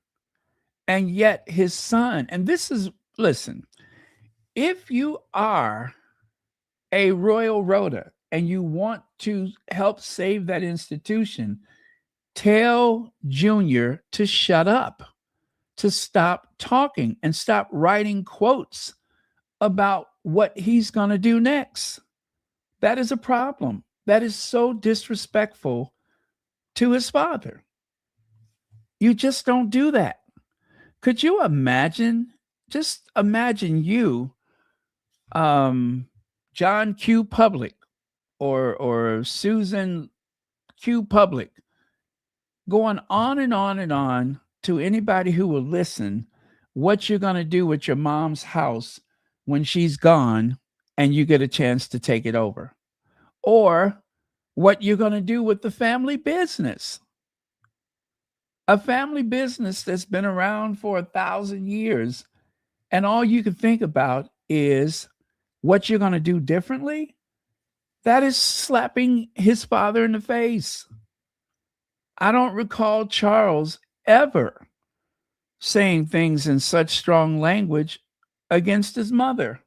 and yet his son, and this is, listen, if you are a royal rota and you want to help save that institution, tell Junior to shut up, to stop talking and stop writing quotes about what he's going to do next. That is a problem. That is so disrespectful to his father. You just don't do that. Could you imagine? Just imagine you, John Q. Public or Susan Q. Public, going on and on and on to anybody who will listen what you're going to do with your mom's house when she's gone and you get a chance to take it over, or what you're going to do with the family business. A family business that's been around for 1,000 years, and all you can think about is what you're going to do differently. That is slapping his father in the face. I don't recall Charles ever saying things in such strong language against his mother.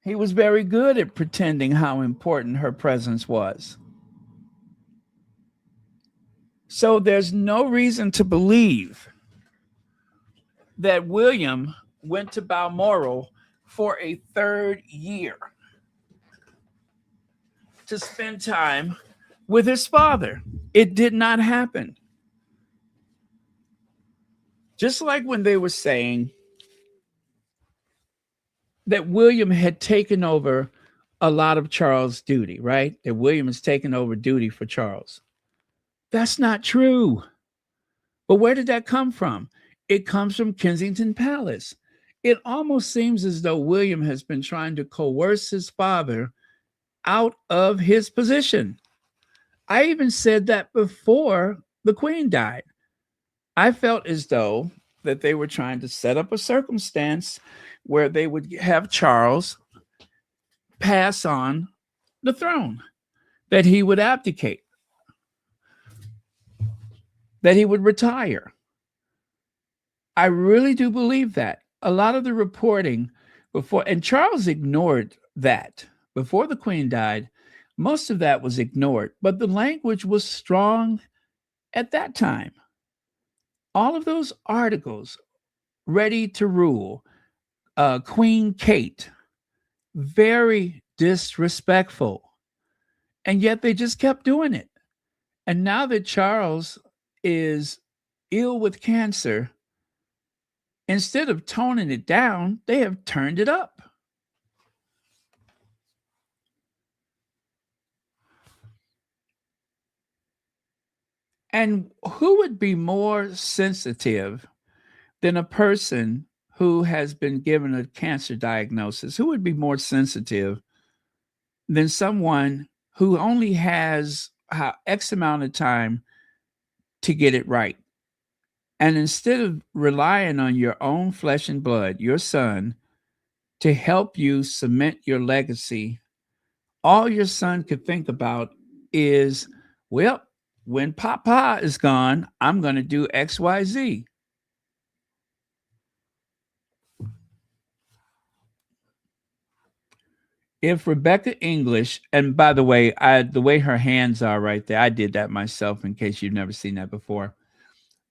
He was very good at pretending how important her presence was. So there's no reason to believe that William went to Balmoral for a third year to spend time with his father. It did not happen. Just like when they were saying that William had taken over a lot of Charles' duty, right? That William has taken over duty for Charles. That's not true. But where did that come from? It comes from Kensington Palace. It almost seems as though William has been trying to coerce his father out of his position. I even said that before the Queen died. I felt as though that they were trying to set up a circumstance where they would have Charles pass on the throne, that he would abdicate, that he would retire. I really do believe that. A lot of the reporting before, and Charles ignored that. Before the Queen died, most of that was ignored, but the language was strong at that time. All of those articles, Ready to Rule, Queen Kate, very disrespectful. And yet they just kept doing it. And now that Charles is ill with cancer, instead of toning it down, they have turned it up. And who would be more sensitive than a person who has been given a cancer diagnosis? Who would be more sensitive than someone who only has X amount of time to get it right? And instead of relying on your own flesh and blood, your son, to help you cement your legacy, all your son could think about is, well, when Papa is gone, I'm going to do X, Y, Z. If Rebecca English, and by the way, the way her hands are right there, I did that myself in case you've never seen that before.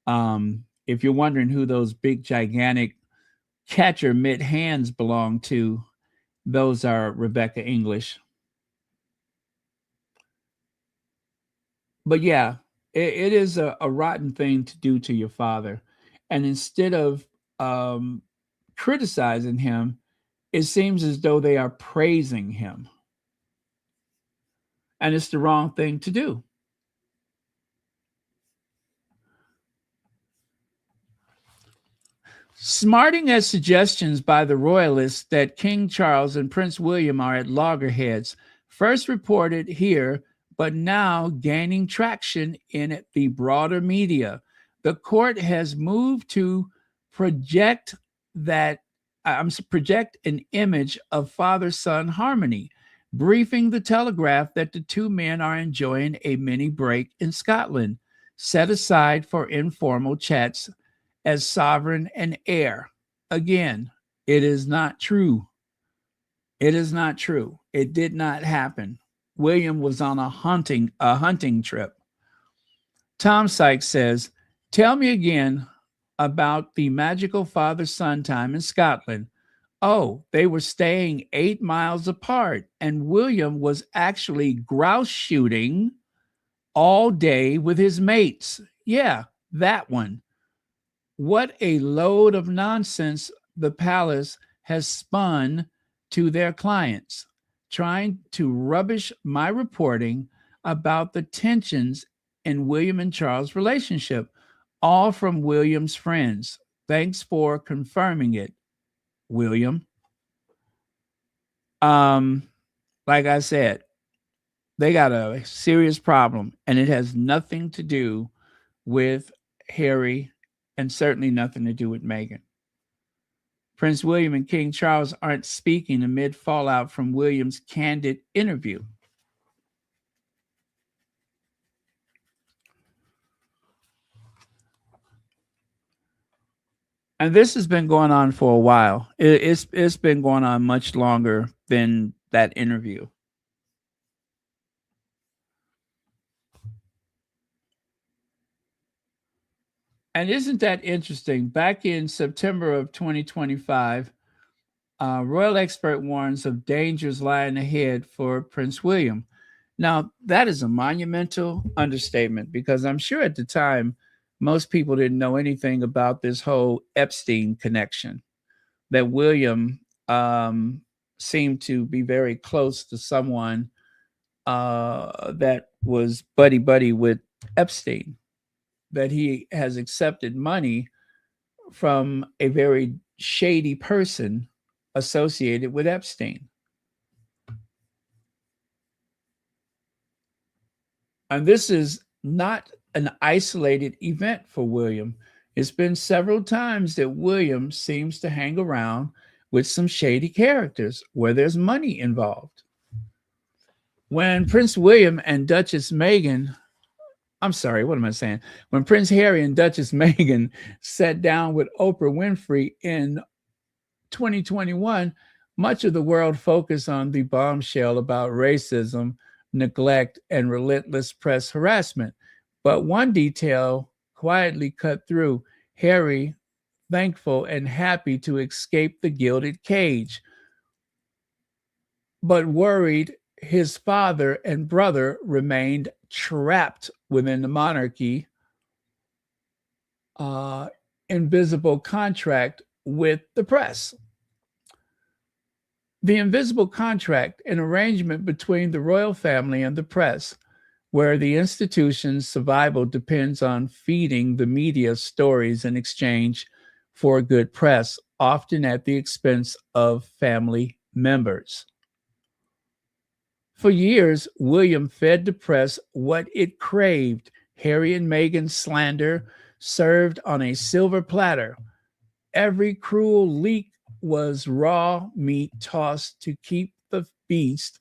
If you're wondering who those big, gigantic catcher mitt hands belong to, those are Rebecca English. But yeah, it is a rotten thing to do to your father. And instead of criticizing him, it seems as though they are praising him. And it's the wrong thing to do. Smarting at suggestions by the royalists that King Charles and Prince William are at loggerheads, first reported here, but now gaining traction in the broader media. The court has moved to project an image of father-son harmony. briefing the Telegraph that the two men are enjoying a mini break in Scotland, set aside for informal chats as sovereign and heir. Again, it is not true. It is not true. It did not happen. William was on a hunting trip. Tom Sykes says, "Tell me again about the magical father-son time in Scotland." "Oh, they were staying 8 miles apart, and William was actually grouse shooting all day with his mates." Yeah, that one. What a load of nonsense the palace has spun to their clients, trying to rubbish my reporting about the tensions in William and Charles' relationship, all from William's friends. Thanks for confirming it, William. Like I said, they got a serious problem, and it has nothing to do with Harry and certainly nothing to do with Meghan. Prince William and King Charles aren't speaking amid fallout from William's candid interview. And this has been going on for a while. It's been going on much longer than that interview. And isn't that interesting? Back in September of 2025, royal expert warns of dangers lying ahead for Prince William. Now, that is a monumental understatement because I'm sure at the time, most people didn't know anything about this whole Epstein connection, that William seemed to be very close to someone that was buddy with Epstein, that he has accepted money from a very shady person associated with Epstein. And this is not an isolated event for William. It's been several times that William seems to hang around with some shady characters where there's money involved. When Prince William and Duchess Meghan, I'm sorry, what am I saying? When Prince Harry and Duchess Meghan sat down with Oprah Winfrey in 2021, much of the world focused on the bombshell about racism, neglect, and relentless press harassment. But one detail quietly cut through: Harry, thankful and happy to escape the gilded cage, but worried his father and brother remained trapped within the monarchy invisible contract with the press. The invisible contract, an arrangement between the royal family and the press, where the institution's survival depends on feeding the media stories in exchange for good press, often at the expense of family members. For years, William fed the press what it craved: Harry and Meghan's slander served on a silver platter. Every cruel leak was raw meat tossed to keep the beast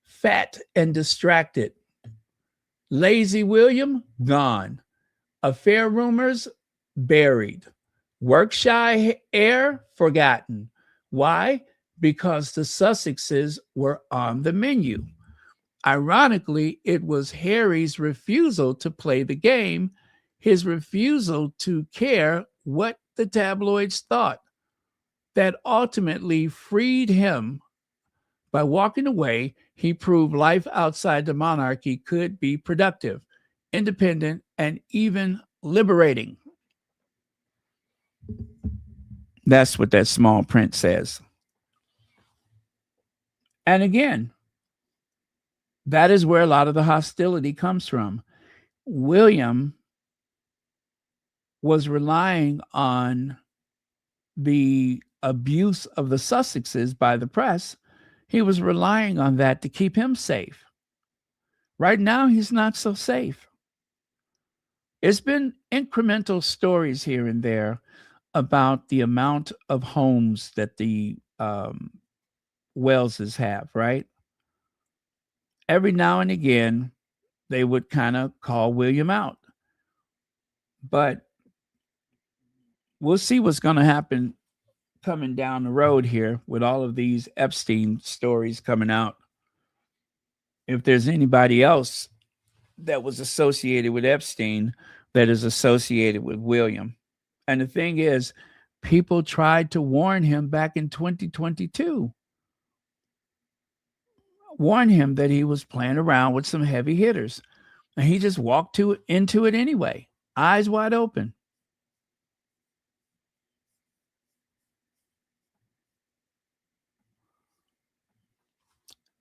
fat and distracted. Lazy William, gone. Affair rumors, buried. Work-shy heir, forgotten. Why? Because the Sussexes were on the menu. Ironically, it was Harry's refusal to play the game, his refusal to care what the tabloids thought, that ultimately freed him. By walking away, he proved life outside the monarchy could be productive, independent, and even liberating. That's what that small print says. And again, that is where a lot of the hostility comes from. William was relying on the abuse of the Sussexes by the press. He was relying on that to keep him safe. Right now, he's not so safe. It's been incremental stories here and there about the amount of homes that the Welleses have, right? every now and again, they would kind of call William out. But we'll see what's going to happen coming down the road here with all of these Epstein stories coming out. If there's anybody else that was associated with Epstein that is associated with William. And the thing is, people tried to warn him back in 2022. Warn him that he was playing around with some heavy hitters. And he just walked into it anyway, eyes wide open.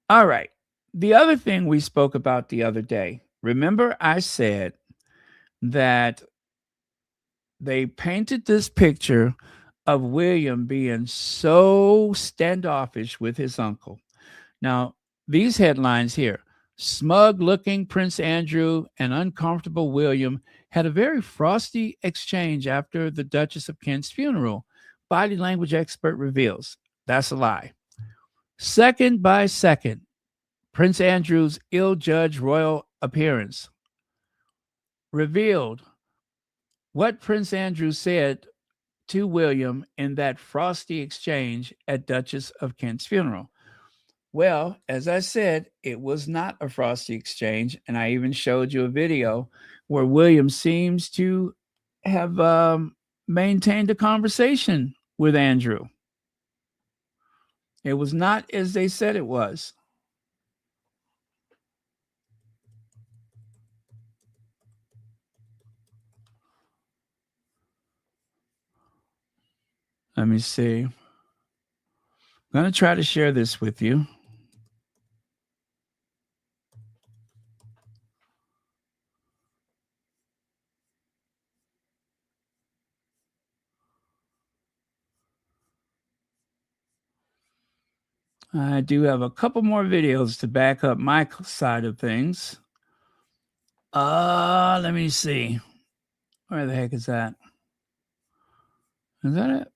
All right. The other thing we spoke about the other day, remember I said that they painted this picture of William being so standoffish with his uncle. Now, these headlines here: smug-looking Prince Andrew and uncomfortable William had a very frosty exchange after the Duchess of Kent's funeral. Body language expert reveals. That's a lie. Second by second, Prince Andrew's ill-judged royal appearance revealed what Prince Andrew said to William in that frosty exchange at Duchess of Kent's funeral. Well, as I said, it was not a frosty exchange, and I even showed you a video where William seems to have maintained a conversation with Andrew. It was not as they said it was. Let me see. I'm going to try to share this with you. I do have a couple more videos to back up my side of things. Let me see. Where the heck is that? Is that it?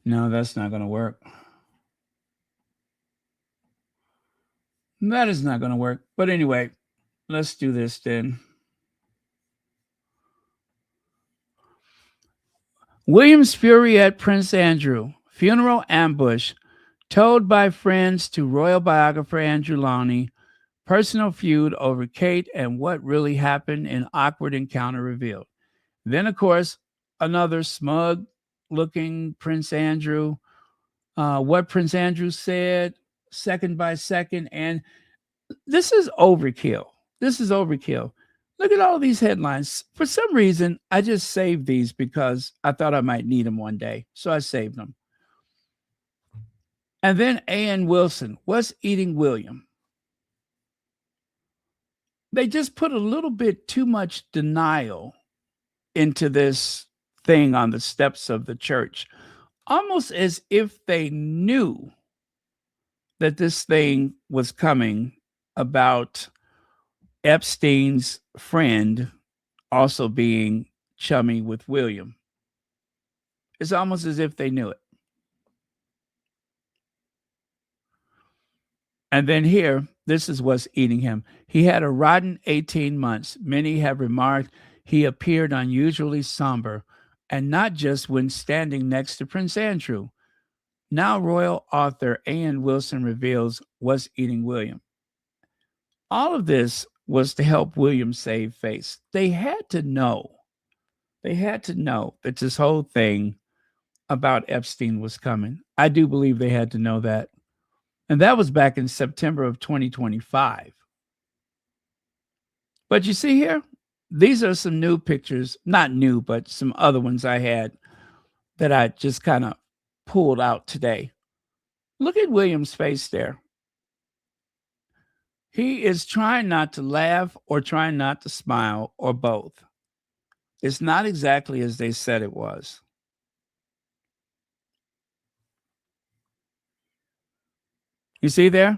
No, that's not going to work. That is not going to work. But anyway, let's do this then. William's fury at Prince Andrew. Funeral ambush. Told by friends to royal biographer Andrew Lawney. Personal feud over Kate and what really happened in awkward encounter revealed. Then, of course, another smug-looking Prince Andrew. What Prince Andrew said, second by second. And this is overkill. This is overkill. Look at all these headlines. For some reason, I just saved these because I thought I might need them one day. So I saved them. And then A.N. Wilson, what's eating William? They just put a little bit too much denial into this thing on the steps of the church, almost as if they knew that this thing was coming about Epstein's friend also being chummy with William. It's almost as if they knew it. And then here, this is what's eating him. He had a rotten 18 months. Many have remarked he appeared unusually somber, and not just when standing next to Prince Andrew. Now royal author A.N. Wilson reveals what's eating William. All of this was to help William save face. They had to know. They had to know that this whole thing about Epstein was coming. I do believe they had to know that. And that was back in September of 2025. But you see here, these are some new pictures, not new, but some other ones I had that I just kind of pulled out today. Look at William's face there. He is trying not to laugh or trying not to smile or both. It's not exactly as they said it was. You see there?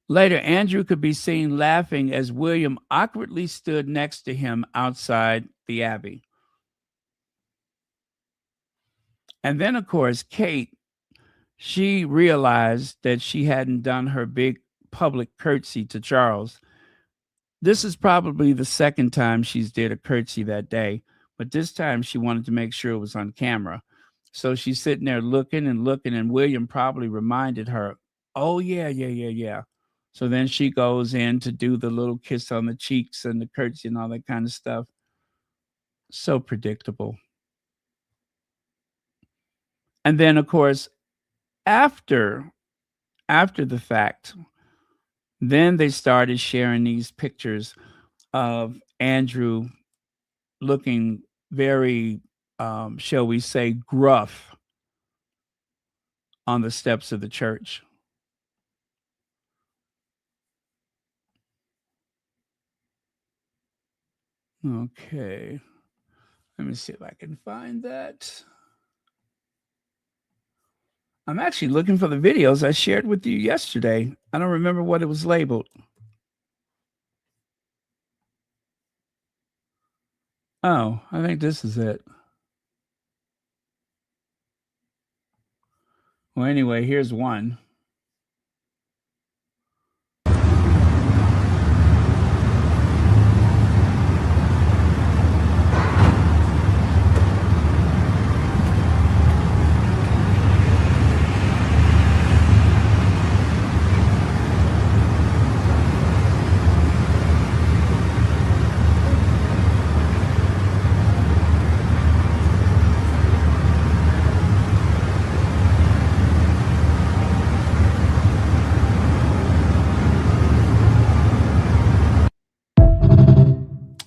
Later, Andrew could be seen laughing as William awkwardly stood next to him outside the Abbey. And then, of course, Kate, she realized that she hadn't done her big public curtsy to Charles. This is probably the second time she's did a curtsy that day, but this time she wanted to make sure it was on camera. So she's sitting there looking and looking, and William probably reminded her, "Oh yeah, yeah, yeah, yeah." So then she goes in to do the little kiss on the cheeks and the curtsy and all that kind of stuff. So predictable. And then, of course, after after the fact, then they started sharing these pictures of Andrew looking very, shall we say, gruff on the steps of the church. Okay. Let me see if I can find that. I'm actually looking for the videos I shared with you yesterday. I don't remember what it was labeled. Oh, I think this is it. Well, anyway, here's one.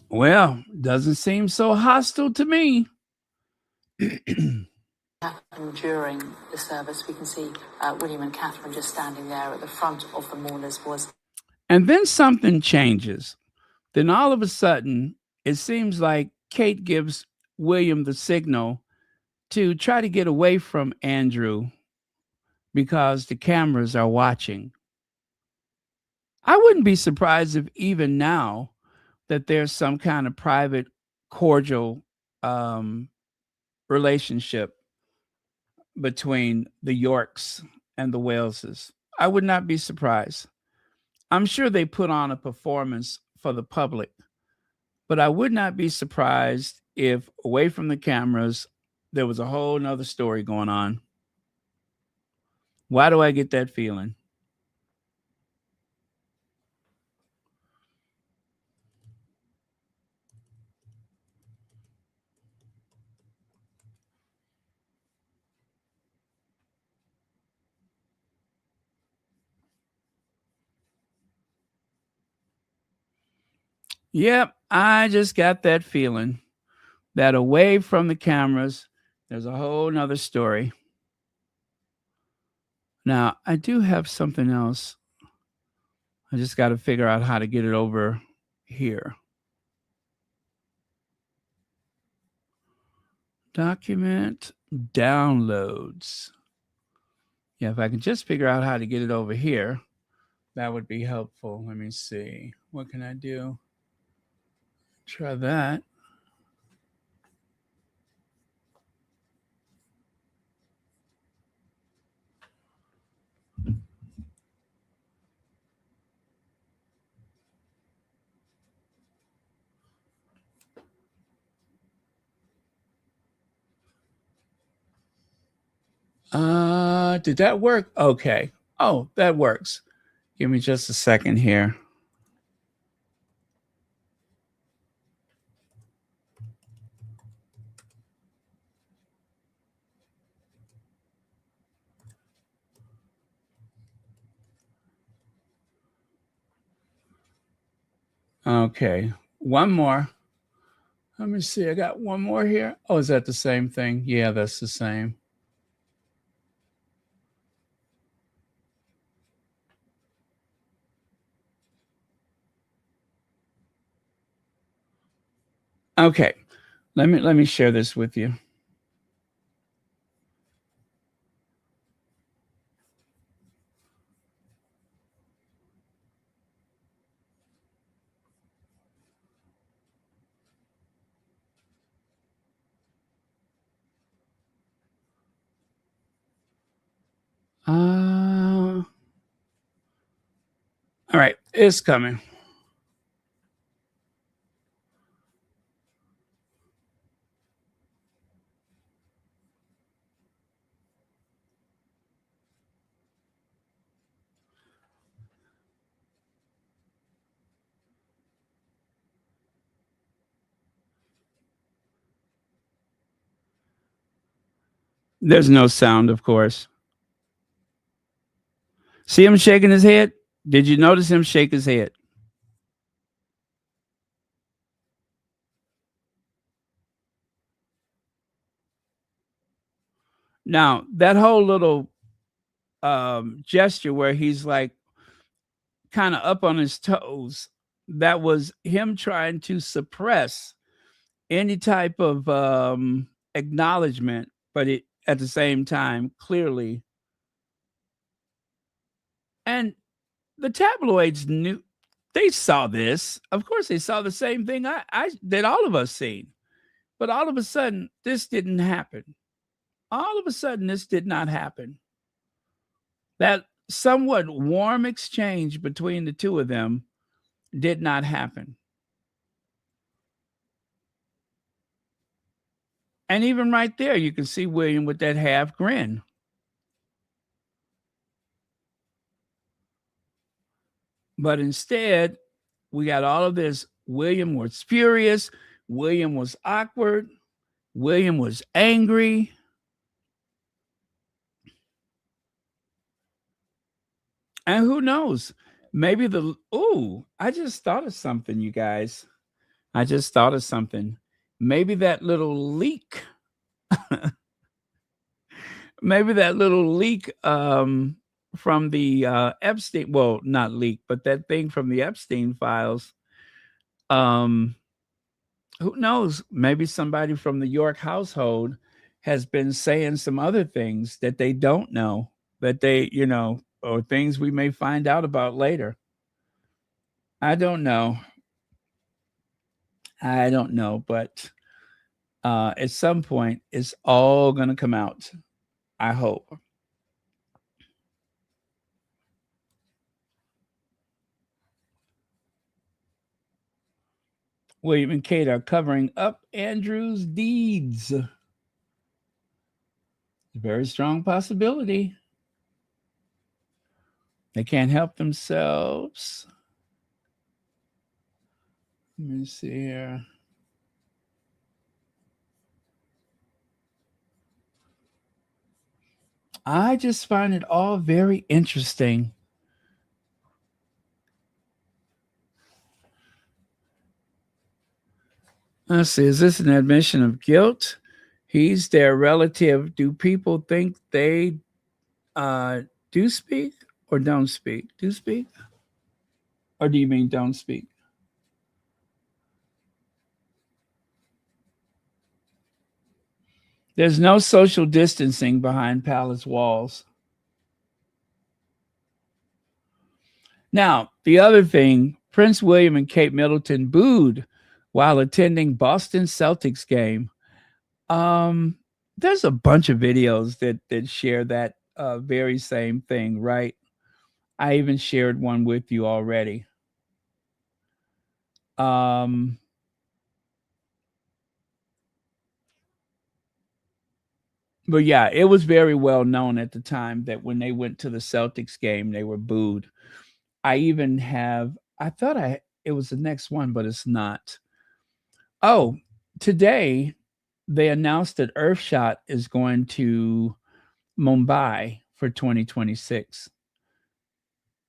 Well, doesn't seem so hostile to me. Happened during the service. We can see William and Catherine just standing there at the front of the mourners was. And then something changes. Then all of a sudden, it seems like Kate gives William the signal to try to get away from Andrew because the cameras are watching. I wouldn't be surprised if even now that there's some kind of private, cordial relationship between the Yorks and the Waleses. I would not be surprised. I'm sure they put on a performance for the public, but I would not be surprised if away from the cameras, there was a whole nother story going on. Why do I get that feeling? Yep, I just got that feeling that away from the cameras, there's a whole nother story. Now, I do have something else. I just got to figure out how to get it over here. Document downloads. Yeah, if I can just figure out how to get it over here, that would be helpful. Let me see. What can I do? Try that. Did that work? Okay. Oh, that works. Give me just a second here. Okay. One more. Let me see. I got one more here. Oh, is that the same thing? Yeah, that's the same. Okay. Let me share this with you. All right, it's coming. There's no sound, of course. See him shaking his head? Did you notice him shake his head? Now, that whole little gesture where he's like kind of up on his toes, that was him trying to suppress any type of acknowledgement, but it at the same time clearly. And the tabloids knew, they saw this. Of course, they saw the same thing I that all of us seen. But all of a sudden, this didn't happen. All of a sudden, this did not happen. That somewhat warm exchange between the two of them did not happen. And even right there, you can see William with that half grin. But instead, we got all of this. William was furious. William was awkward. William was angry. And who knows? Maybe I just thought of something, you guys. I just thought of something. Maybe that little leak, from the Epstein, well, not leak, but that thing from the Epstein files. Who knows? Maybe somebody from the York household has been saying some other things that they don't know, that they, or things we may find out about later. I don't know. But at some point, it's all going to come out. I hope. William and Kate are covering up Andrew's deeds. A very strong possibility. They can't help themselves. Let me see here. I just find it all very interesting. Let's see. Is this an admission of guilt? He's their relative. Do people think they do speak or don't speak? Do speak? Or do you mean don't speak? There's no social distancing behind palace walls. Now, the other thing, Prince William and Kate Middleton booed while attending Boston Celtics game. There's a bunch of videos that share that very same thing, right? I even shared one with you already. But yeah, it was very well known at the time that when they went to the Celtics game, they were booed. I thought it was the next one, but it's not. Oh, today they announced that Earthshot is going to Mumbai for 2026.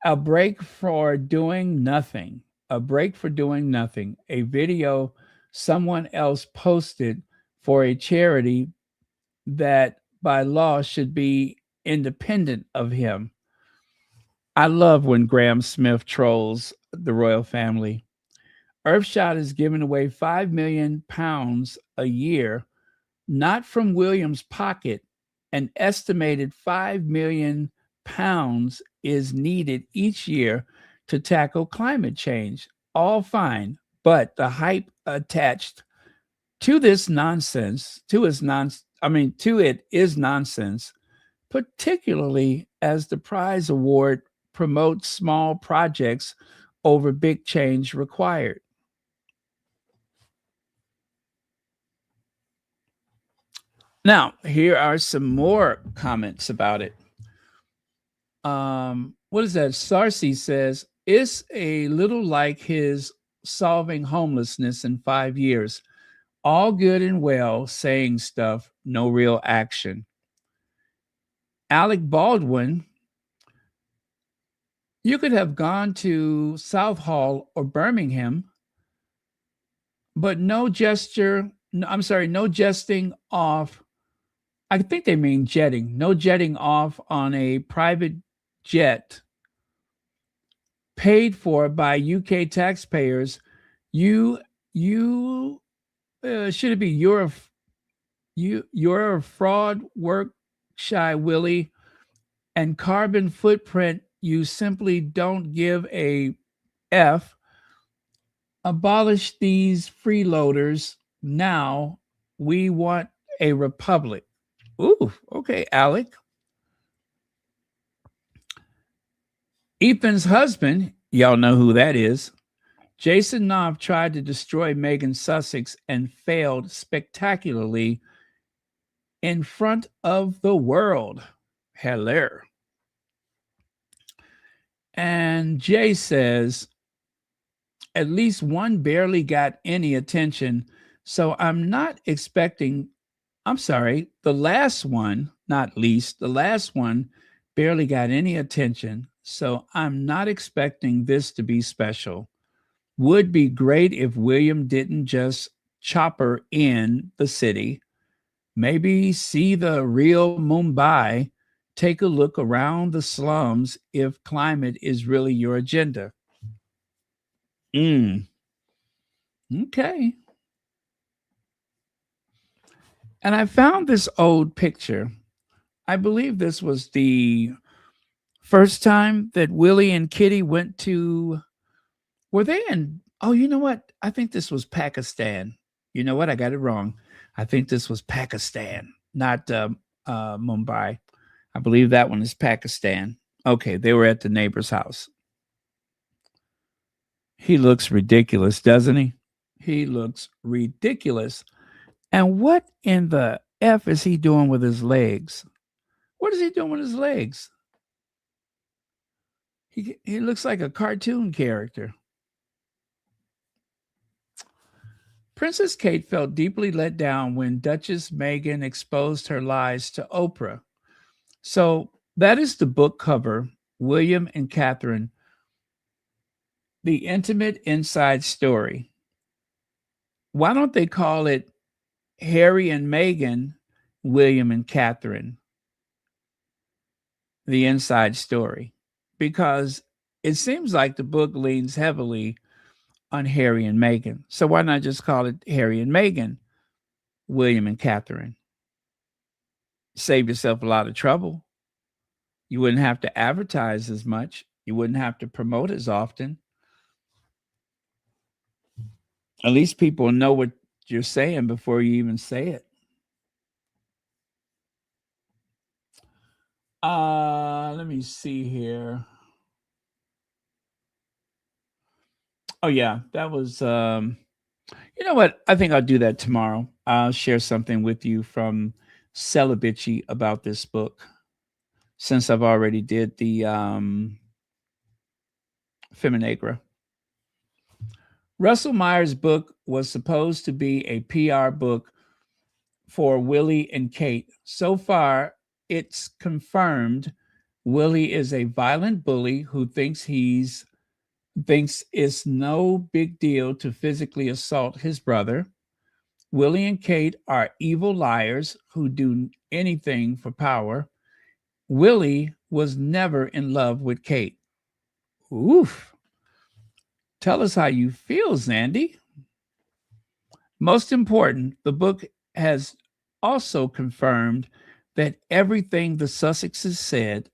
A break for doing nothing. A break for doing nothing. A video someone else posted for a charity that by law should be independent of him. I love when Graham Smith trolls the royal family. Earthshot is giving away £5 million a year, not from William's pocket. An estimated £5 million is needed each year to tackle climate change. All fine, but the hype attached to this nonsense, to it is nonsense, particularly as the prize award promotes small projects over big change required. Now, here are some more comments about it. What is that? Sarcy says, it's a little like his solving homelessness in 5 years. All good and well, saying stuff, no real action. Alec Baldwin, you could have gone to Southall or Birmingham, but no gesture, no jesting off. I think they mean jetting. No jetting off on a private jet paid for by UK taxpayers. You should it be you're a fraud, work shy Willie, and carbon footprint. You simply don't give a f. Abolish these freeloaders now. We want a republic. Ooh, okay, Alec. Ethan's husband, y'all know who that is. Jason Knopf tried to destroy Meghan Sussex and failed spectacularly in front of the world. Hello. And Jay says, at least one barely got any attention. So I'm not expecting, the last one, not least, the last one barely got any attention. So I'm not expecting this to be special. Would be great if William didn't just chopper in the city. Maybe see the real Mumbai. Take a look around the slums if climate is really your agenda. Okay. And I found this old picture. I believe this was the first time that Willie and Kitty went to, were they in, oh, you know what? I think this was Pakistan. You know what? I got it wrong. I think this was Pakistan, not Mumbai. I believe that one is Pakistan. Okay, they were at the neighbor's house. He looks ridiculous, doesn't he? He looks ridiculous. And what in the F is he doing with his legs? What is he doing with his legs? He looks like a cartoon character. Princess Kate felt deeply let down when Duchess Meghan exposed her lies to Oprah. So that is the book cover, William and Catherine, the intimate inside story. Why don't they call it Harry and Meghan, William and Catherine, the inside story? Because it seems like the book leans heavily on Harry and Meghan. So why not just call it Harry and Meghan, William and Catherine? Save yourself a lot of trouble. You wouldn't have to advertise as much. You wouldn't have to promote as often. At least people know what you're saying before you even say it. Let me see here. Oh yeah, that was you know what? I think I'll do that tomorrow. I'll share something with you from Celibici about this book, since I've already did the Feminagra. Russell Meyer's book was supposed to be a PR book for Willie and Kate. So far, it's confirmed Willie is a violent bully who thinks it's no big deal to physically assault his brother. Willie and Kate are evil liars who do anything for power. Willie was never in love with Kate. Oof. Tell us how you feel, Zandy. Most important, the book has also confirmed that everything the Sussexes said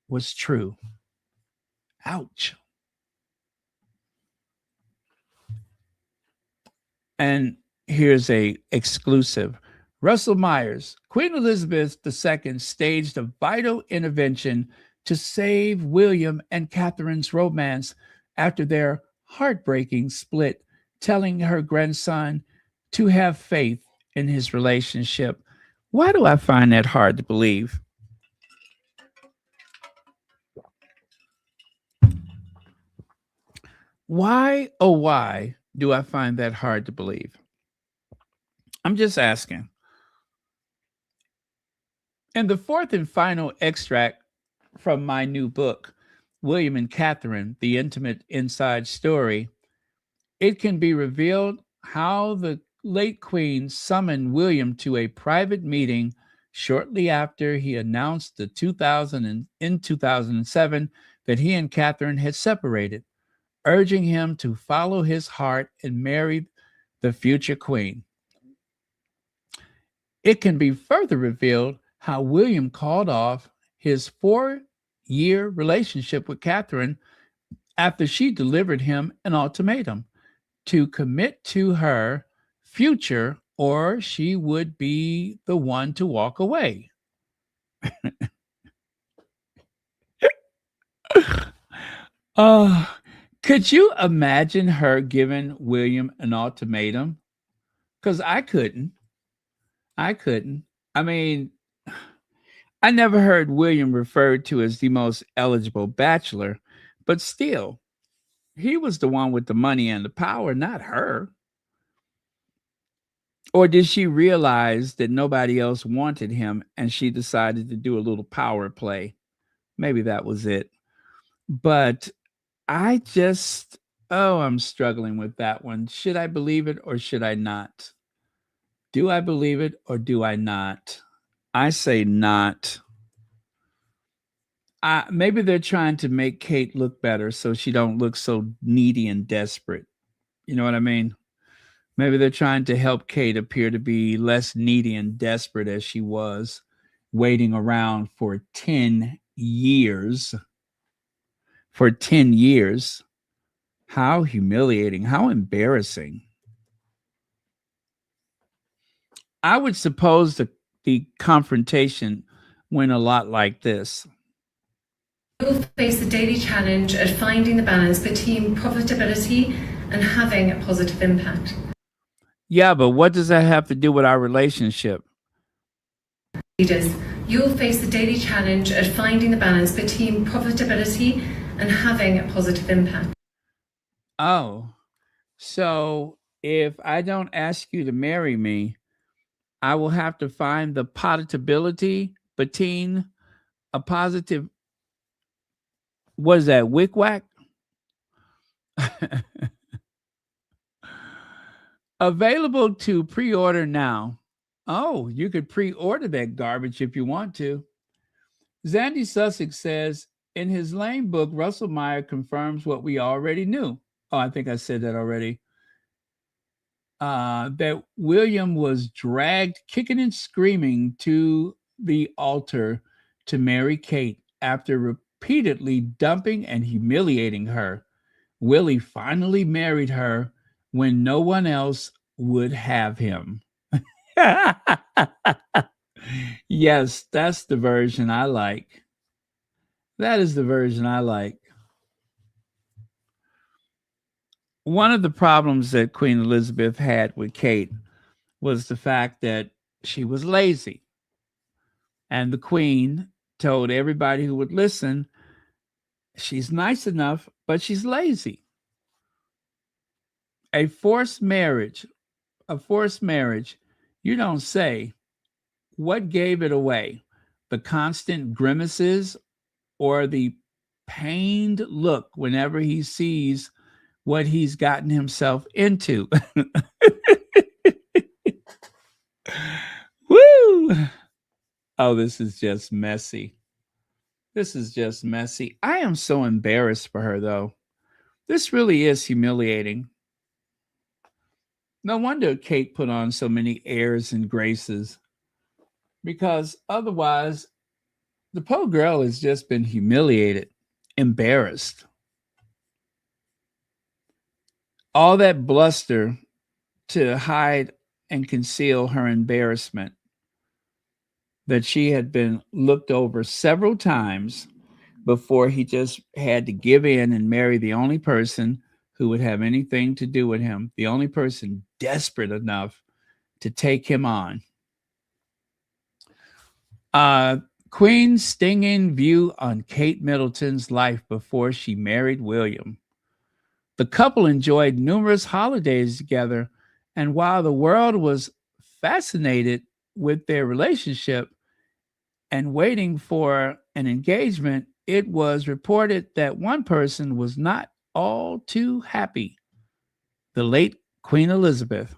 was true. Ouch. And here's a exclusive. Russell Myers, Queen Elizabeth II staged a vital intervention to save William and Catherine's romance after their heartbreaking split, telling her grandson to have faith in his relationship. Why do I find that hard to believe? Why, oh, why do I find that hard to believe? I'm just asking. And the fourth and final extract from my new book, William and Catherine, The Intimate Inside Story, it can be revealed how the late Queen summoned William to a private meeting shortly after he announced in 2007 that he and Catherine had separated, urging him to follow his heart and marry the future queen. It can be further revealed how William called off his 4-year relationship with Catherine after she delivered him an ultimatum to commit to her future or she would be the one to walk away. Could you imagine her giving William an ultimatum? Because I couldn't. I mean, I never heard William referred to as the most eligible bachelor, but still, he was the one with the money and the power, not her. Or did she realize that nobody else wanted him and she decided to do a little power play? Maybe that was it. But I'm struggling with that one. Should I believe it or should I not? Do I believe it or do I not? I say not. Maybe they're trying to make Kate look better so she don't look so needy and desperate. You know what I mean? Maybe they're trying to help Kate appear to be less needy and desperate as she was, waiting around for 10 years. For 10 years. How humiliating, how embarrassing. I would suppose the confrontation went a lot like this. You'll face the daily challenge of finding the balance between profitability and having a positive impact. Yeah, but what does that have to do with our relationship? Leaders, you'll face the daily challenge of finding the balance between profitability and having a positive impact. Oh, so if I don't ask you to marry me, I will have to find the potability between a positive. What is that? Wick whack? Available to pre-order now. Oh, you could pre-order that garbage if you want to. Zandy Sussex says, in his lame book, Russell Meyer confirms what we already knew. Oh, I think I said that already. That William was dragged kicking and screaming to the altar to marry Kate after repeatedly dumping and humiliating her. Willie finally married her when no one else would have him. Yes, that's the version I like. That is the version I like. One of the problems that Queen Elizabeth had with Kate was the fact that she was lazy. And the Queen told everybody who would listen, she's nice enough, but she's lazy. A forced marriage, you don't say, what gave it away? The constant grimaces or the pained look whenever he sees what he's gotten himself into? Woo! Oh, this is just messy. This is just messy. I am so embarrassed for her, though. This really is humiliating. No wonder Kate put on so many airs and graces, because otherwise, the poor girl has just been humiliated, embarrassed. All that bluster to hide and conceal her embarrassment that she had been looked over several times before he just had to give in and marry the only person who would have anything to do with him, the only person desperate enough to take him on. Queen's stinging view on Kate Middleton's life before she married William. The couple enjoyed numerous holidays together, and while the world was fascinated with their relationship and waiting for an engagement, it was reported that one person was not all too happy: the late Queen Elizabeth.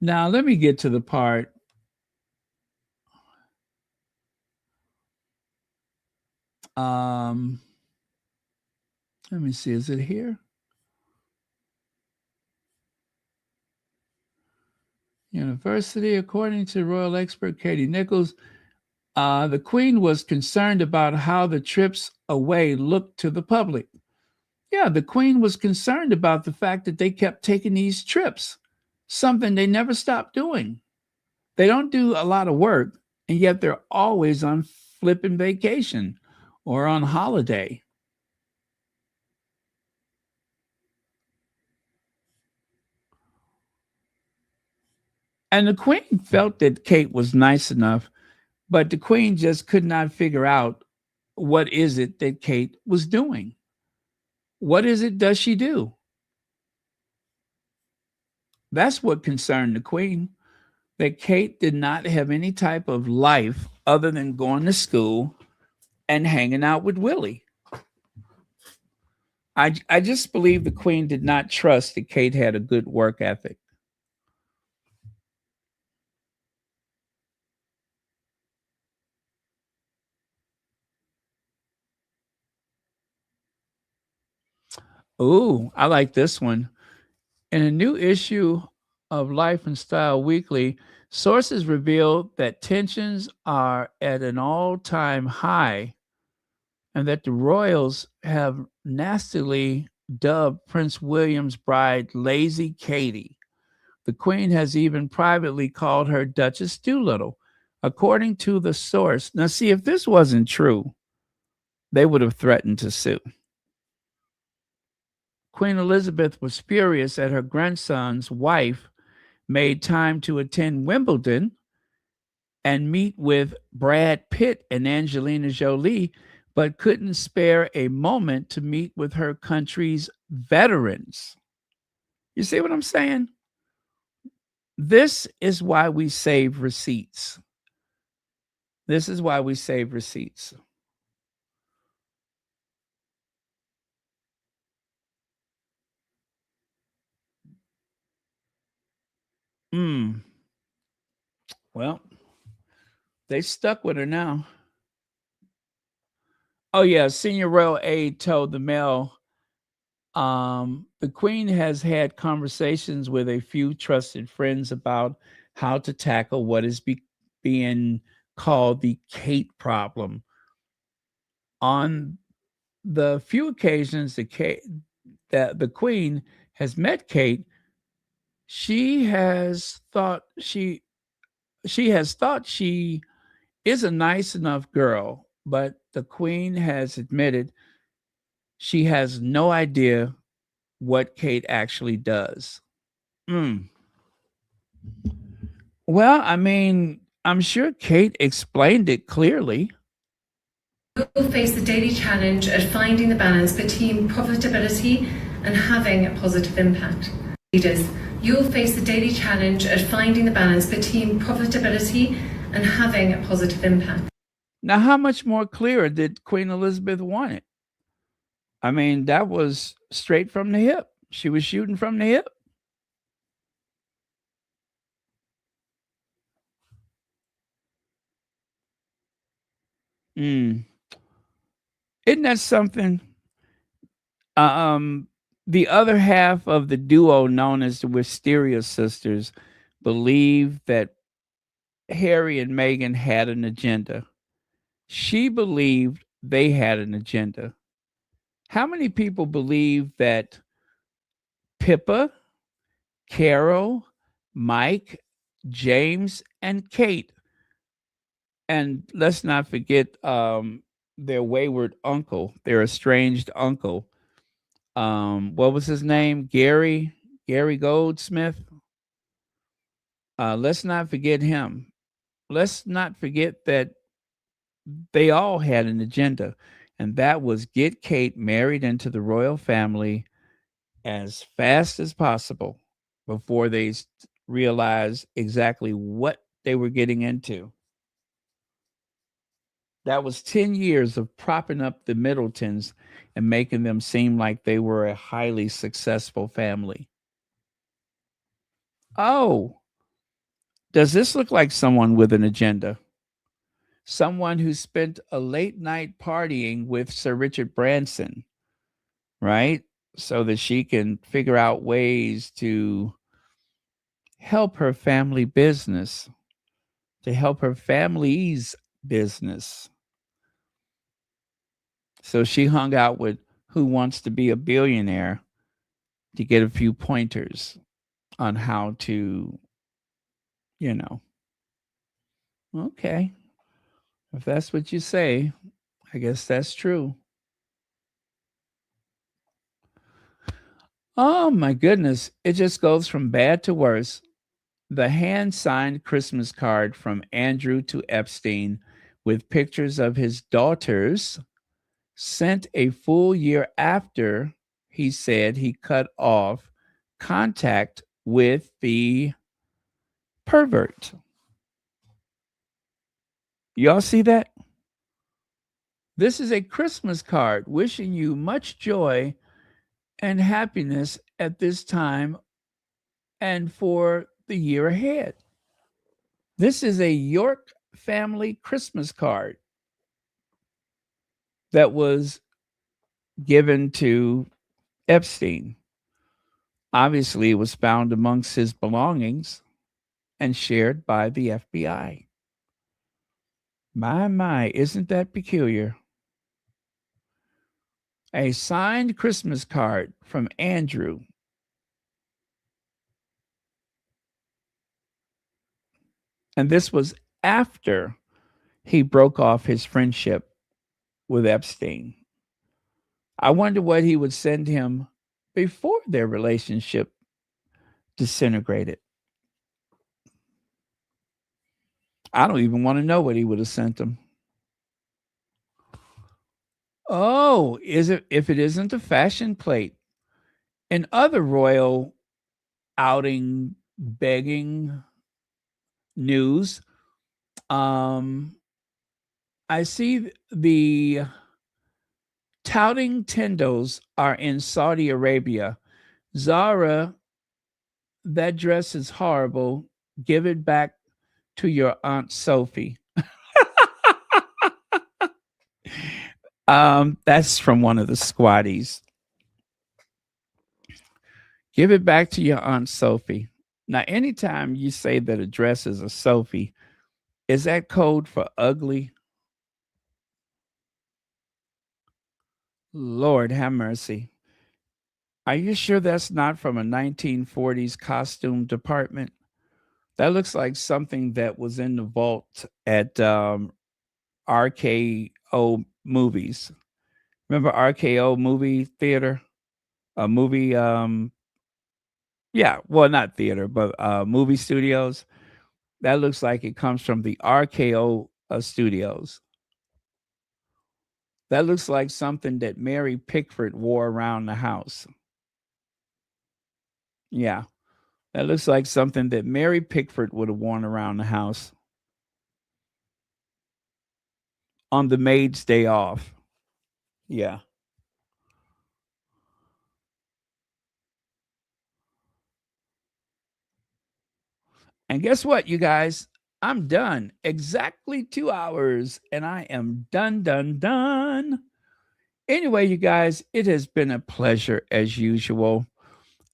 Now, let me get to the part. Let me see, is it here? University, according to royal expert Katie Nichols, the Queen was concerned about how the trips away looked to the public. Yeah, the Queen was concerned about the fact that they kept taking these trips, something they never stopped doing. They don't do a lot of work, and yet they're always on flipping vacation or on holiday. And the Queen felt that Kate was nice enough, but the Queen just could not figure out what is it that Kate was doing. What is it does she do? That's what concerned the Queen, that Kate did not have any type of life other than going to school and hanging out with Willie. I just believe the Queen did not trust that Kate had a good work ethic. Ooh, I like this one. In a new issue of Life and Style Weekly, sources revealed that tensions are at an all-time high and that the royals have nastily dubbed Prince William's bride Lazy Katie. The Queen has even privately called her Duchess Doolittle, according to the source. Now, see, if this wasn't true, they would have threatened to sue. Queen Elizabeth was furious at her grandson's wife made time to attend Wimbledon and meet with Brad Pitt and Angelina Jolie, but couldn't spare a moment to meet with her country's veterans. You see what I'm saying? This is why we save receipts. This is why we save receipts. Well, they stuck with her now. Oh, yeah. Senior royal aide told the Mail the Queen has had conversations with a few trusted friends about how to tackle what is being called the Kate problem. On the few occasions that the Queen has met Kate, she has thought she is a nice enough girl, but the Queen has admitted she has no idea what Kate actually does. Well, I mean, I'm sure Kate explained it clearly. You'll face the daily challenge of finding the balance between profitability and having a positive impact. Leaders, you'll face the daily challenge of finding the balance between profitability and having a positive impact. Now, how much more clear did Queen Elizabeth want it? I mean, that was straight from the hip. She was shooting from the hip. Isn't that something? The other half of the duo, known as the Wisteria sisters, believe that Harry and Meghan had an agenda. She believed they had an agenda. How many people believe that Pippa, Carol, Mike, James, and Kate. And let's not forget their wayward uncle, their estranged uncle. What was his name? Gary Goldsmith. Let's not forget him. Let's not forget that they all had an agenda, and that was get Kate married into the royal family as fast as possible before they realized exactly what they were getting into. That was 10 years of propping up the Middletons and making them seem like they were a highly successful family. Oh, does this look like someone with an agenda? Someone who spent a late night partying with Sir Richard Branson, right? So that she can figure out ways to help her family business, to help her family's business. So she hung out with Who Wants to Be a Billionaire to get a few pointers on how to, you know, okay, if that's what you say, I guess that's true. Oh my goodness, it just goes from bad to worse. The hand signed Christmas card from Andrew to Epstein with pictures of his daughters sent a full year after he said he cut off contact with the pervert. Y'all see that? This is a Christmas card wishing you much joy and happiness at this time and for the year ahead. This is a York family Christmas card that was given to Epstein. Obviously, it was found amongst his belongings and shared by the FBI. My, isn't that peculiar? A signed Christmas card from Andrew. And this was after he broke off his friendship with Epstein. I wonder what he would send him before their relationship disintegrated. I don't even want to know what he would have sent him. Oh, is it if it isn't a fashion plate? In other royal outing begging news, um, I see the touting Tindalls are in Saudi Arabia. Zara, that dress is horrible. Give it back to your Aunt Sophie. That's from one of the squatties. Give it back to your Aunt Sophie. Now, anytime you say that a dress is a Sophie, is that code for ugly? Lord have mercy. Are you sure that's not from a 1940s costume department? That looks like something that was in the vault at RKO movies. Remember RKO movie theater? A movie, yeah, well, not theater, but movie studios. That looks like it comes from the RKO studios. That looks like something that Mary Pickford wore around the house. Yeah, that looks like something that Mary Pickford would have worn around the house on the maid's day off. Yeah. And guess what, you guys? I'm done. Exactly 2 hours, and I am done. Anyway, you guys, it has been a pleasure as usual.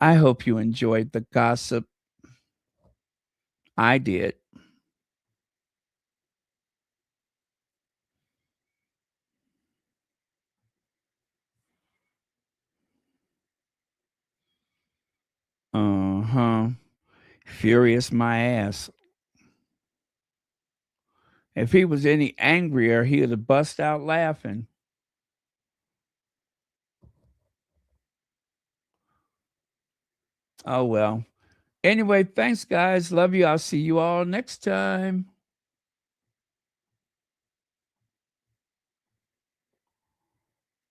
I hope you enjoyed the gossip. I did. Uh huh. Furious my ass. If he was any angrier, he would have bust out laughing. Oh, well. Anyway, thanks, guys. Love you. I'll see you all next time.